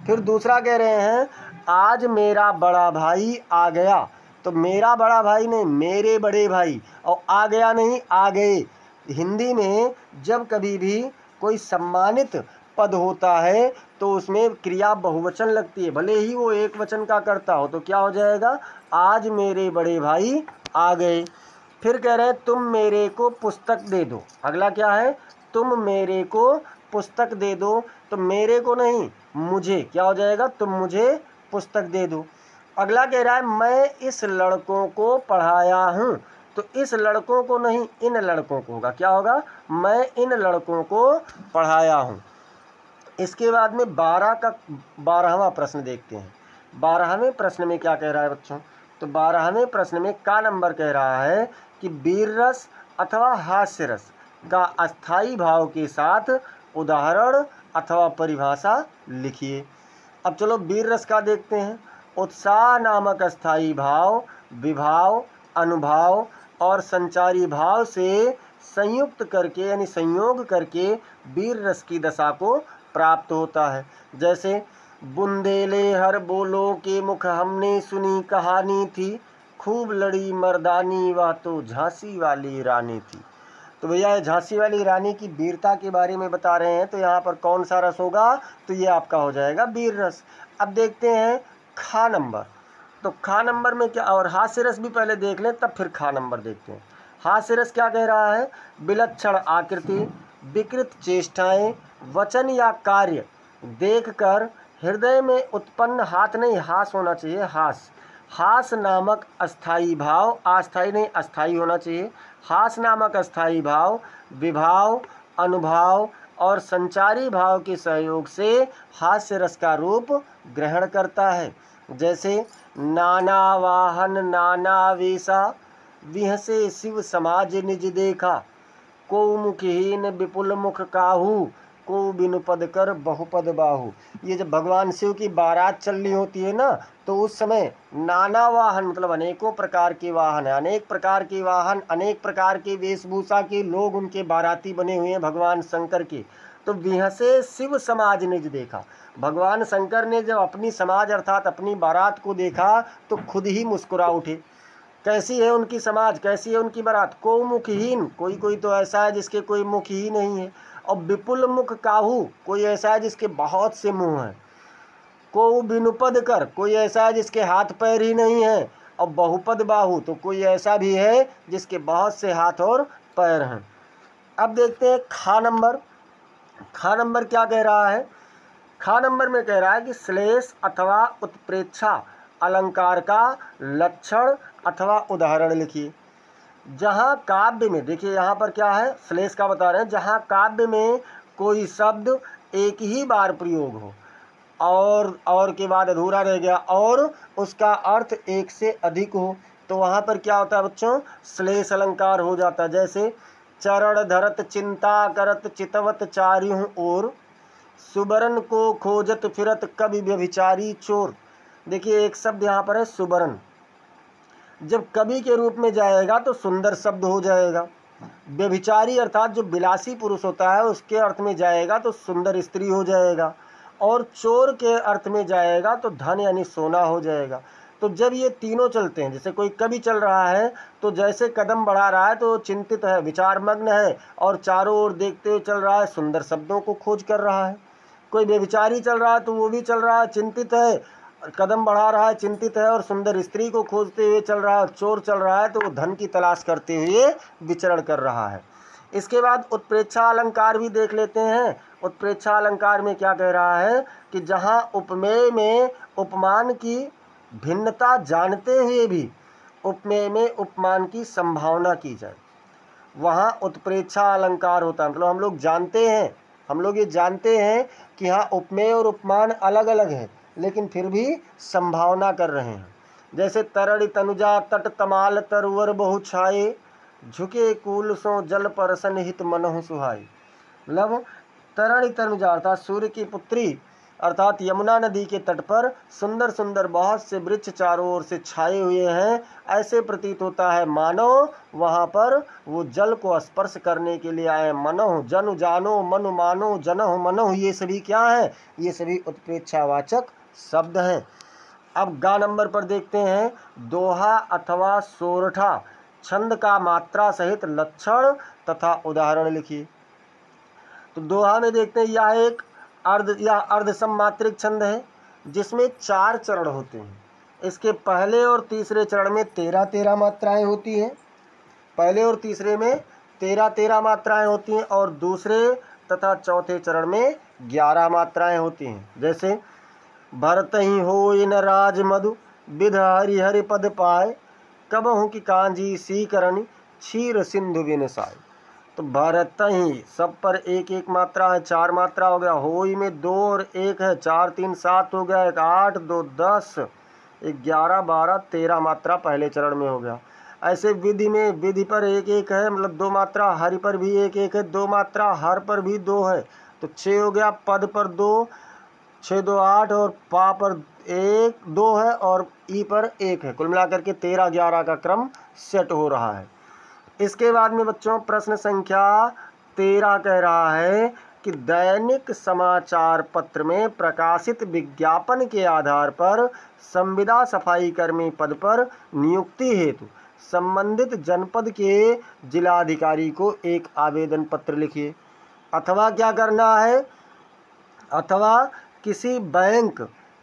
Speaker 1: फिर दूसरा कह रहे हैं आज मेरा बड़ा भाई आ गया। तो मेरा बड़ा भाई नहीं, मेरे बड़े भाई, और आ गया नहीं, आ गए। हिंदी में जब कभी भी कोई सम्मानित पद होता है तो उसमें क्रिया बहुवचन लगती है, भले ही वो एक वचन का करता हो। तो क्या हो जाएगा, आज मेरे बड़े भाई आ गए। फिर कह रहे हैं तुम मेरे को पुस्तक दे दो। अगला क्या है, तुम मेरे को पुस्तक दे दो। तो मेरे को नहीं, मुझे, क्या हो जाएगा, तुम मुझे पुस्तक दे दो। अगला कह रहा है मैं इस लड़कों को पढ़ाया हूँ। तो इस लड़कों को नहीं, इन लड़कों को होगा, क्या होगा, मैं इन लड़कों को पढ़ाया हूँ। इसके बाद में 12वां प्रश्न देखते हैं। 12वें प्रश्न में क्या कह रहा है बच्चों, तो 12वें प्रश्न में का नंबर कह रहा है कि वीर रस अथवा हास्य रस का अस्थाई भाव के साथ उदाहरण अथवा परिभाषा लिखिए। अब चलो वीर रस का देखते हैं। उत्साह नामक अस्थाई भाव विभाव, अनुभाव और संचारी भाव से संयुक्त करके यानी संयोग करके वीर रस की दशा को प्राप्त होता है। जैसे बुंदेले हर बोलो के मुख हमने सुनी कहानी थी, खूब लड़ी मर्दानी वह तो झांसी वाली रानी थी। तो भैया झांसी वाली रानी की वीरता के बारे में बता रहे हैं, तो यहाँ पर कौन सा रस होगा, तो ये आपका हो जाएगा वीर रस। अब देखते हैं खा नंबर। तो खा नंबर में क्या, और हास्य रस भी पहले देख लें तब फिर खा नंबर देखते हैं। हास्य रस क्या कह रहा है, विलक्षण आकृति, विकृत चेष्टाएं, वचन या कार्य देखकर हृदय में उत्पन्न, हाथ नहीं हास होना चाहिए, हास, हास नामक अस्थाई भाव, अस्थाई नहीं अस्थाई होना चाहिए, हास नामक अस्थाई भाव विभाव, अनुभाव और संचारी भाव के सहयोग से हास्य रस का रूप ग्रहण करता है। जैसे नाना वाहन नाना वेशा, विहसे शिव समाज निज देखा, को मुखहीन विपुल मुख काहू, को बिनु पद कर बहुपद बाहू। ये जब भगवान शिव की बारात चल रही होती है ना, तो उस समय नाना वाहन मतलब अनेकों प्रकार के वाहन है, अनेक प्रकार के वाहन, अनेक प्रकार के वेशभूषा के लोग उनके बाराती बने हुए हैं भगवान शंकर के। तो विहसे शिव समाज निज देखा, भगवान शंकर ने जब अपनी समाज अर्थात अपनी बारात को देखा तो खुद ही मुस्कुरा उठे। कैसी है उनकी समाज, कैसी है उनकी बारात, को मुखहीन, कोई कोई तो ऐसा है जिसके कोई मुख ही नहीं है, और विपुल मुख काहू, कोई ऐसा है जिसके बहुत से मुंह हैं, को बिनुपद कर, कोई ऐसा है जिसके हाथ पैर ही नहीं है, और बहुपद बाहू, तो कोई ऐसा भी है जिसके बहुत से हाथ और पैर हैं। अब देखते हैं खा नंबर। खा नंबर क्या कह रहा है? खा नंबर में कह रहा है कि श्लेष अथवा उत्प्रेक्षा अलंकार का लक्षण अथवा उदाहरण लिखिए। जहाँ काव्य में, देखिए यहाँ पर क्या है, श्लेष का बता रहे हैं, जहाँ काव्य में कोई शब्द एक ही बार प्रयोग हो और के बाद अधूरा रह गया और उसका अर्थ एक से अधिक हो, तो वहाँ पर क्या होता है बच्चों, श्लेष अलंकार हो जाता है। जैसे चरण धरत चिंता करत चितवत चारियों ओर, सुबरन को खोजत फिरत कवि व्यभिचारी चोर। देखिए एक शब्द यहाँ पर है सुबरन, जब कवि के रूप में जाएगा तो सुंदर शब्द हो जाएगा। व्यभिचारी अर्थात जो विलासी पुरुष होता है उसके अर्थ में जाएगा तो सुंदर स्त्री हो जाएगा, और चोर के अर्थ में जाएगा तो धन यानी सोना हो जाएगा। तो जब ये तीनों चलते हैं, जैसे कोई कवि चल रहा है तो जैसे कदम बढ़ा रहा है तो चिंतित है, विचार मग्न है और चारों ओर देखते हुए चल रहा है, सुंदर शब्दों को खोज कर रहा है। कोई व्यभिचारी चल रहा है तो वो भी चल रहा है, चिंतित है, कदम बढ़ा रहा है, चिंतित है और सुंदर स्त्री को खोजते हुए चल रहा है। चोर चल रहा है तो वो धन की तलाश करते हुए विचरण कर रहा है। इसके बाद उत्प्रेक्षा अलंकार भी देख लेते हैं। उत्प्रेक्षा अलंकार में क्या कह रहा है कि जहाँ उपमेय में उपमान की भिन्नता जानते हुए भी उपमेय में उपमान की संभावना की जाए, वहाँ उत्प्रेक्षा अलंकार होता है। मतलब हम लोग ये जानते हैं कि हाँ उपमेय और उपमान अलग अलग हैं, लेकिन फिर भी संभावना कर रहे हैं। जैसे तरड़ तनुजा तट तमाल तरवर बहु छाए, झुके कूल सो जल परसन हित मनहु सुहाई। मतलब तरड़ तनुजा अर्थात सूर्य की पुत्री अर्थात यमुना नदी के तट पर सुंदर सुंदर बहुत से वृक्ष चारों ओर से छाए हुए हैं। ऐसे प्रतीत होता है मानो वहाँ पर वो जल को स्पर्श करने के लिए आए। मनोह जनु जानो मनु मानो जनह मनोह, ये सभी क्या है, ये सभी उत्प्रेक्षावाचक शब्द हैं। अब गा नंबर पर देखते हैं, दोहा अथवा सोरठा छंद का मात्रा सहित लक्षण तथा उदाहरण लिखिए। तो दोहा में देखते हैं यह एक अर्ध सम्मात्रिक छंद है जिसमें 4 चरण होते हैं। इसके पहले और तीसरे चरण में 13-13 मात्राएं होती हैं, पहले और तीसरे में 13-13 मात्राएं होती हैं और दूसरे तथा चौथे चरण में 11 मात्राएं होती हैं। जैसे भरत ही हो इन राज मधु विध हरि हरि पद पाए, कबहु की कांजी सी करनी क्षीर सिंधु बिनसाए। तो भरत ही सब पर एक एक मात्रा है, 4 मात्रा हो गया। होई में 2 और 1 है, 4 3 7 हो गया, 1 8 2 10 11 12 13 मात्रा पहले चरण में हो गया। ऐसे विधि में विधि पर 1 1 है, मतलब 2 मात्रा, हरि पर भी 1 1 है, 2 मात्रा, हर पर भी 2 है, तो 6 हो गया। पद पर 2, 6 2 8 और पा पर 1 2 है और ई पर 1 है, कुल मिलाकर के 13 11 का क्रम सेट हो रहा है। इसके बाद में बच्चों प्रश्न संख्या 13 कह रहा है कि दैनिक समाचार पत्र में प्रकाशित विज्ञापन के आधार पर संविदा सफाई कर्मी पद पर नियुक्ति हेतु संबंधित जनपद के जिलाधिकारी को एक आवेदन पत्र लिखिए। अथवा क्या करना है, अथवा किसी बैंक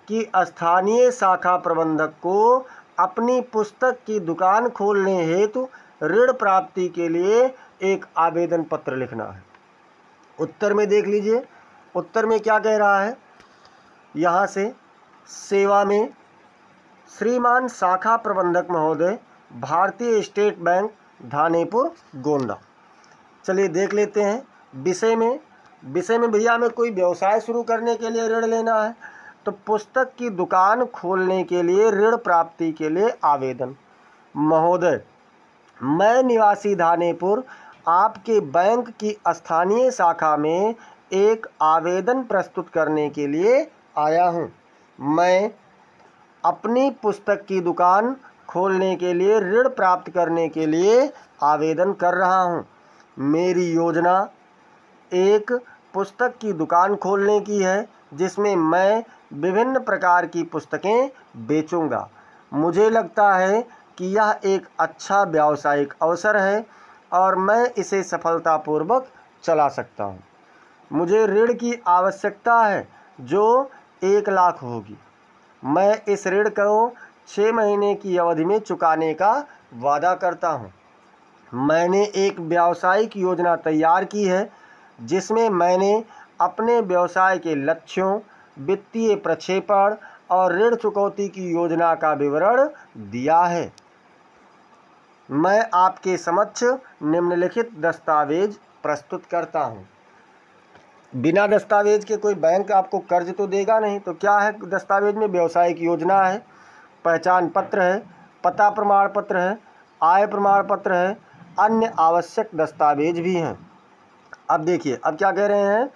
Speaker 1: की स्थानीय शाखा प्रबंधक को अपनी पुस्तक की दुकान खोलने हेतु ऋण प्राप्ति के लिए एक आवेदन पत्र लिखना है। उत्तर में देख लीजिए, उत्तर में क्या कह रहा है, यहाँ से सेवा में श्रीमान शाखा प्रबंधक महोदय, भारतीय स्टेट बैंक, धानेपुर, गोंडा। चलिए देख लेते हैं विषय में भैया हमें कोई व्यवसाय शुरू करने के लिए ऋण लेना है, तो पुस्तक की दुकान खोलने के लिए ऋण प्राप्ति के लिए आवेदन। महोदय, मैं निवासी धानेपुर आपके बैंक की स्थानीय शाखा में एक आवेदन प्रस्तुत करने के लिए आया हूँ। मैं अपनी पुस्तक की दुकान खोलने के लिए ऋण प्राप्त करने के लिए आवेदन कर रहा हूँ। मेरी योजना एक पुस्तक की दुकान खोलने की है, जिसमें मैं विभिन्न प्रकार की पुस्तकें बेचूंगा। मुझे लगता है कि यह एक अच्छा व्यावसायिक अवसर है और मैं इसे सफलतापूर्वक चला सकता हूँ। मुझे ऋण की आवश्यकता है जो 1 लाख होगी। मैं इस ऋण को 6 महीने की अवधि में चुकाने का वादा करता हूँ। मैंने एक व्यावसायिक योजना तैयार की है, जिसमें मैंने अपने व्यवसाय के लक्ष्यों, वित्तीय प्रक्षेपण और ऋण चुकौती की योजना का विवरण दिया है। मैं आपके समक्ष निम्नलिखित दस्तावेज प्रस्तुत करता हूँ। बिना दस्तावेज के कोई बैंक आपको कर्ज तो देगा नहीं, तो क्या है दस्तावेज में? व्यवसायिक योजना है, पहचान पत्र है, पता प्रमाण पत्र है, आय प्रमाण पत्र है, अन्य आवश्यक दस्तावेज भी हैं। अब देखिए, अब क्या कह रहे हैं,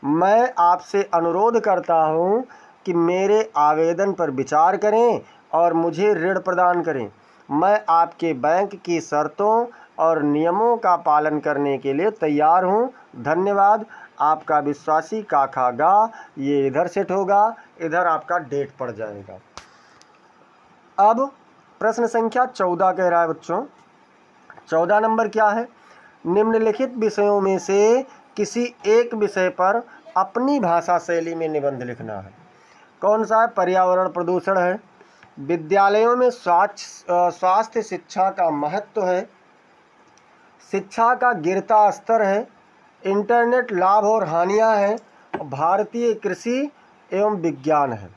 Speaker 1: मैं आपसे अनुरोध करता हूं कि मेरे आवेदन पर विचार करें और मुझे ऋण प्रदान करें। मैं आपके बैंक की शर्तों और नियमों का पालन करने के लिए तैयार हूं। धन्यवाद। आपका विश्वासी काका गा। ये इधर सेट होगा, इधर आपका डेट पड़ जाएगा। अब प्रश्न संख्या 14 कह रहा है बच्चों। 14 नंबर क्या है? निम्नलिखित विषयों में से किसी एक विषय पर अपनी भाषा शैली में निबंध लिखना है। कौन सा है? पर्यावरण प्रदूषण है, विद्यालयों में स्वास्थ्य शिक्षा का महत्व है, शिक्षा का गिरता स्तर है, इंटरनेट लाभ और हानियां हैं, भारतीय कृषि एवं विज्ञान है।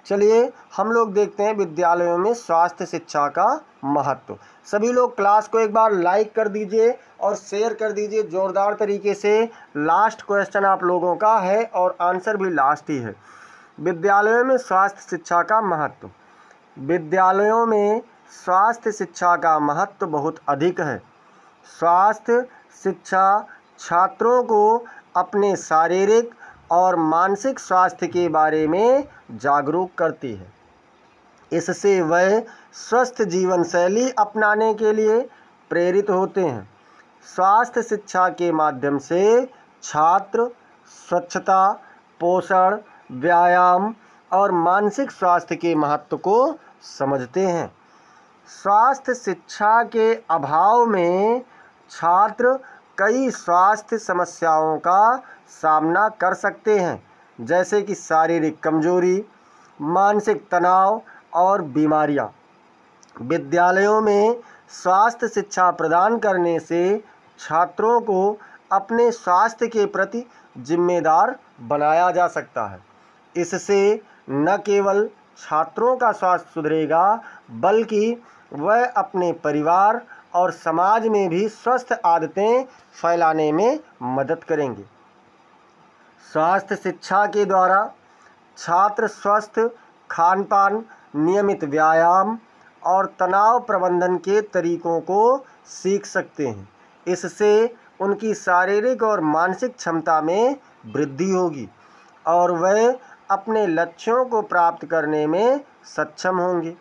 Speaker 1: चलिए हम लोग देखते हैं विद्यालयों में स्वास्थ्य शिक्षा का महत्व। सभी लोग क्लास को एक बार लाइक कर दीजिए और शेयर कर दीजिए जोरदार तरीके से। लास्ट क्वेश्चन आप लोगों का है और आंसर भी लास्ट ही है। विद्यालयों में स्वास्थ्य शिक्षा का महत्व। विद्यालयों में स्वास्थ्य शिक्षा का महत्व बहुत अधिक है। स्वास्थ्य शिक्षा छात्रों को अपने शारीरिक और मानसिक स्वास्थ्य के बारे में जागरूक करती है। इससे वह स्वस्थ जीवन शैली अपनाने के लिए प्रेरित होते हैं। स्वास्थ्य शिक्षा के माध्यम से छात्र स्वच्छता, पोषण, व्यायाम और मानसिक स्वास्थ्य के महत्व को समझते हैं। स्वास्थ्य शिक्षा के अभाव में छात्र कई स्वास्थ्य समस्याओं का सामना कर सकते हैं, जैसे कि शारीरिक कमजोरी, मानसिक तनाव और बीमारियां। विद्यालयों में स्वास्थ्य शिक्षा प्रदान करने से छात्रों को अपने स्वास्थ्य के प्रति जिम्मेदार बनाया जा सकता है। इससे न केवल छात्रों का स्वास्थ्य सुधरेगा, बल्कि वह अपने परिवार और समाज में भी स्वस्थ आदतें फैलाने में मदद करेंगे। स्वास्थ्य शिक्षा के द्वारा छात्र स्वस्थ खान पान, नियमित व्यायाम और तनाव प्रबंधन के तरीकों को सीख सकते हैं। इससे उनकी शारीरिक और मानसिक क्षमता में वृद्धि होगी और वह अपने लक्ष्यों को प्राप्त करने में सक्षम होंगे।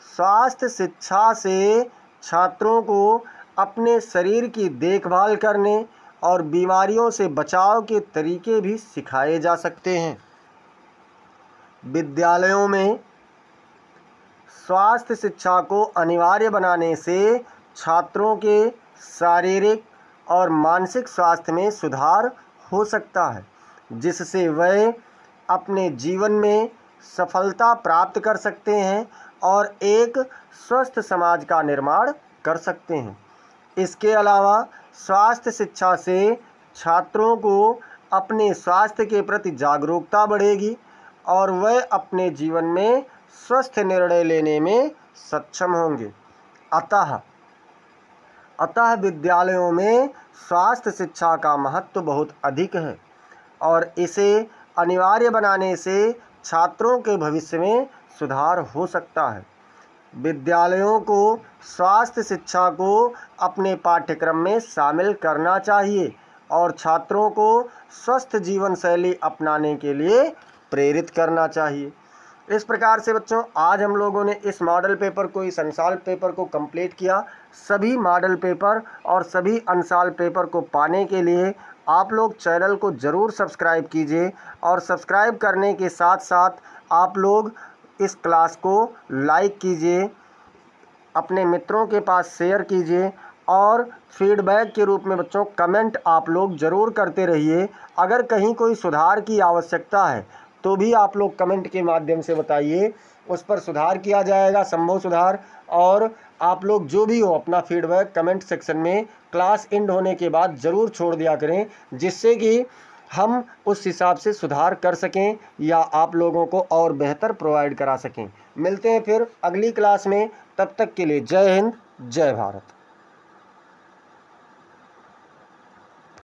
Speaker 1: स्वास्थ्य शिक्षा से छात्रों को अपने शरीर की देखभाल करने और बीमारियों से बचाव के तरीके भी सिखाए जा सकते हैं। विद्यालयों में स्वास्थ्य शिक्षा को अनिवार्य बनाने से छात्रों के शारीरिक और मानसिक स्वास्थ्य में सुधार हो सकता है, जिससे वह अपने जीवन में सफलता प्राप्त कर सकते हैं और एक स्वस्थ समाज का निर्माण कर सकते हैं। इसके अलावा स्वास्थ्य शिक्षा से छात्रों को अपने स्वास्थ्य के प्रति जागरूकता बढ़ेगी और वह अपने जीवन में स्वस्थ निर्णय लेने में सक्षम होंगे। अतः विद्यालयों में स्वास्थ्य शिक्षा का महत्व बहुत अधिक है और इसे अनिवार्य बनाने से छात्रों के भविष्य में सुधार हो सकता है। विद्यालयों को स्वास्थ्य शिक्षा को अपने पाठ्यक्रम में शामिल करना चाहिए और छात्रों को स्वस्थ जीवन शैली अपनाने के लिए प्रेरित करना चाहिए। इस प्रकार से बच्चों आज हम लोगों ने इस मॉडल पेपर को, इस अनसॉल्व पेपर को कंप्लीट किया। सभी मॉडल पेपर और सभी अनसॉल्व पेपर को पाने के लिए आप लोग चैनल को ज़रूर सब्सक्राइब कीजिए और सब्सक्राइब करने के साथ साथ आप लोग इस क्लास को लाइक कीजिए, अपने मित्रों के पास शेयर कीजिए और फीडबैक के रूप में बच्चों कमेंट आप लोग ज़रूर करते रहिए। अगर कहीं कोई सुधार की आवश्यकता है तो भी आप लोग कमेंट के माध्यम से बताइए, उस पर सुधार किया जाएगा, संभव सुधार। और आप लोग जो भी हो अपना फीडबैक कमेंट सेक्शन में क्लास एंड होने के बाद ज़रूर छोड़ दिया करें, जिससे कि हम उस हिसाब से सुधार कर सकें या आप लोगों को और बेहतर प्रोवाइड करा सकें। मिलते हैं फिर अगली क्लास में, तब तक के लिए जय हिंद, जय भारत।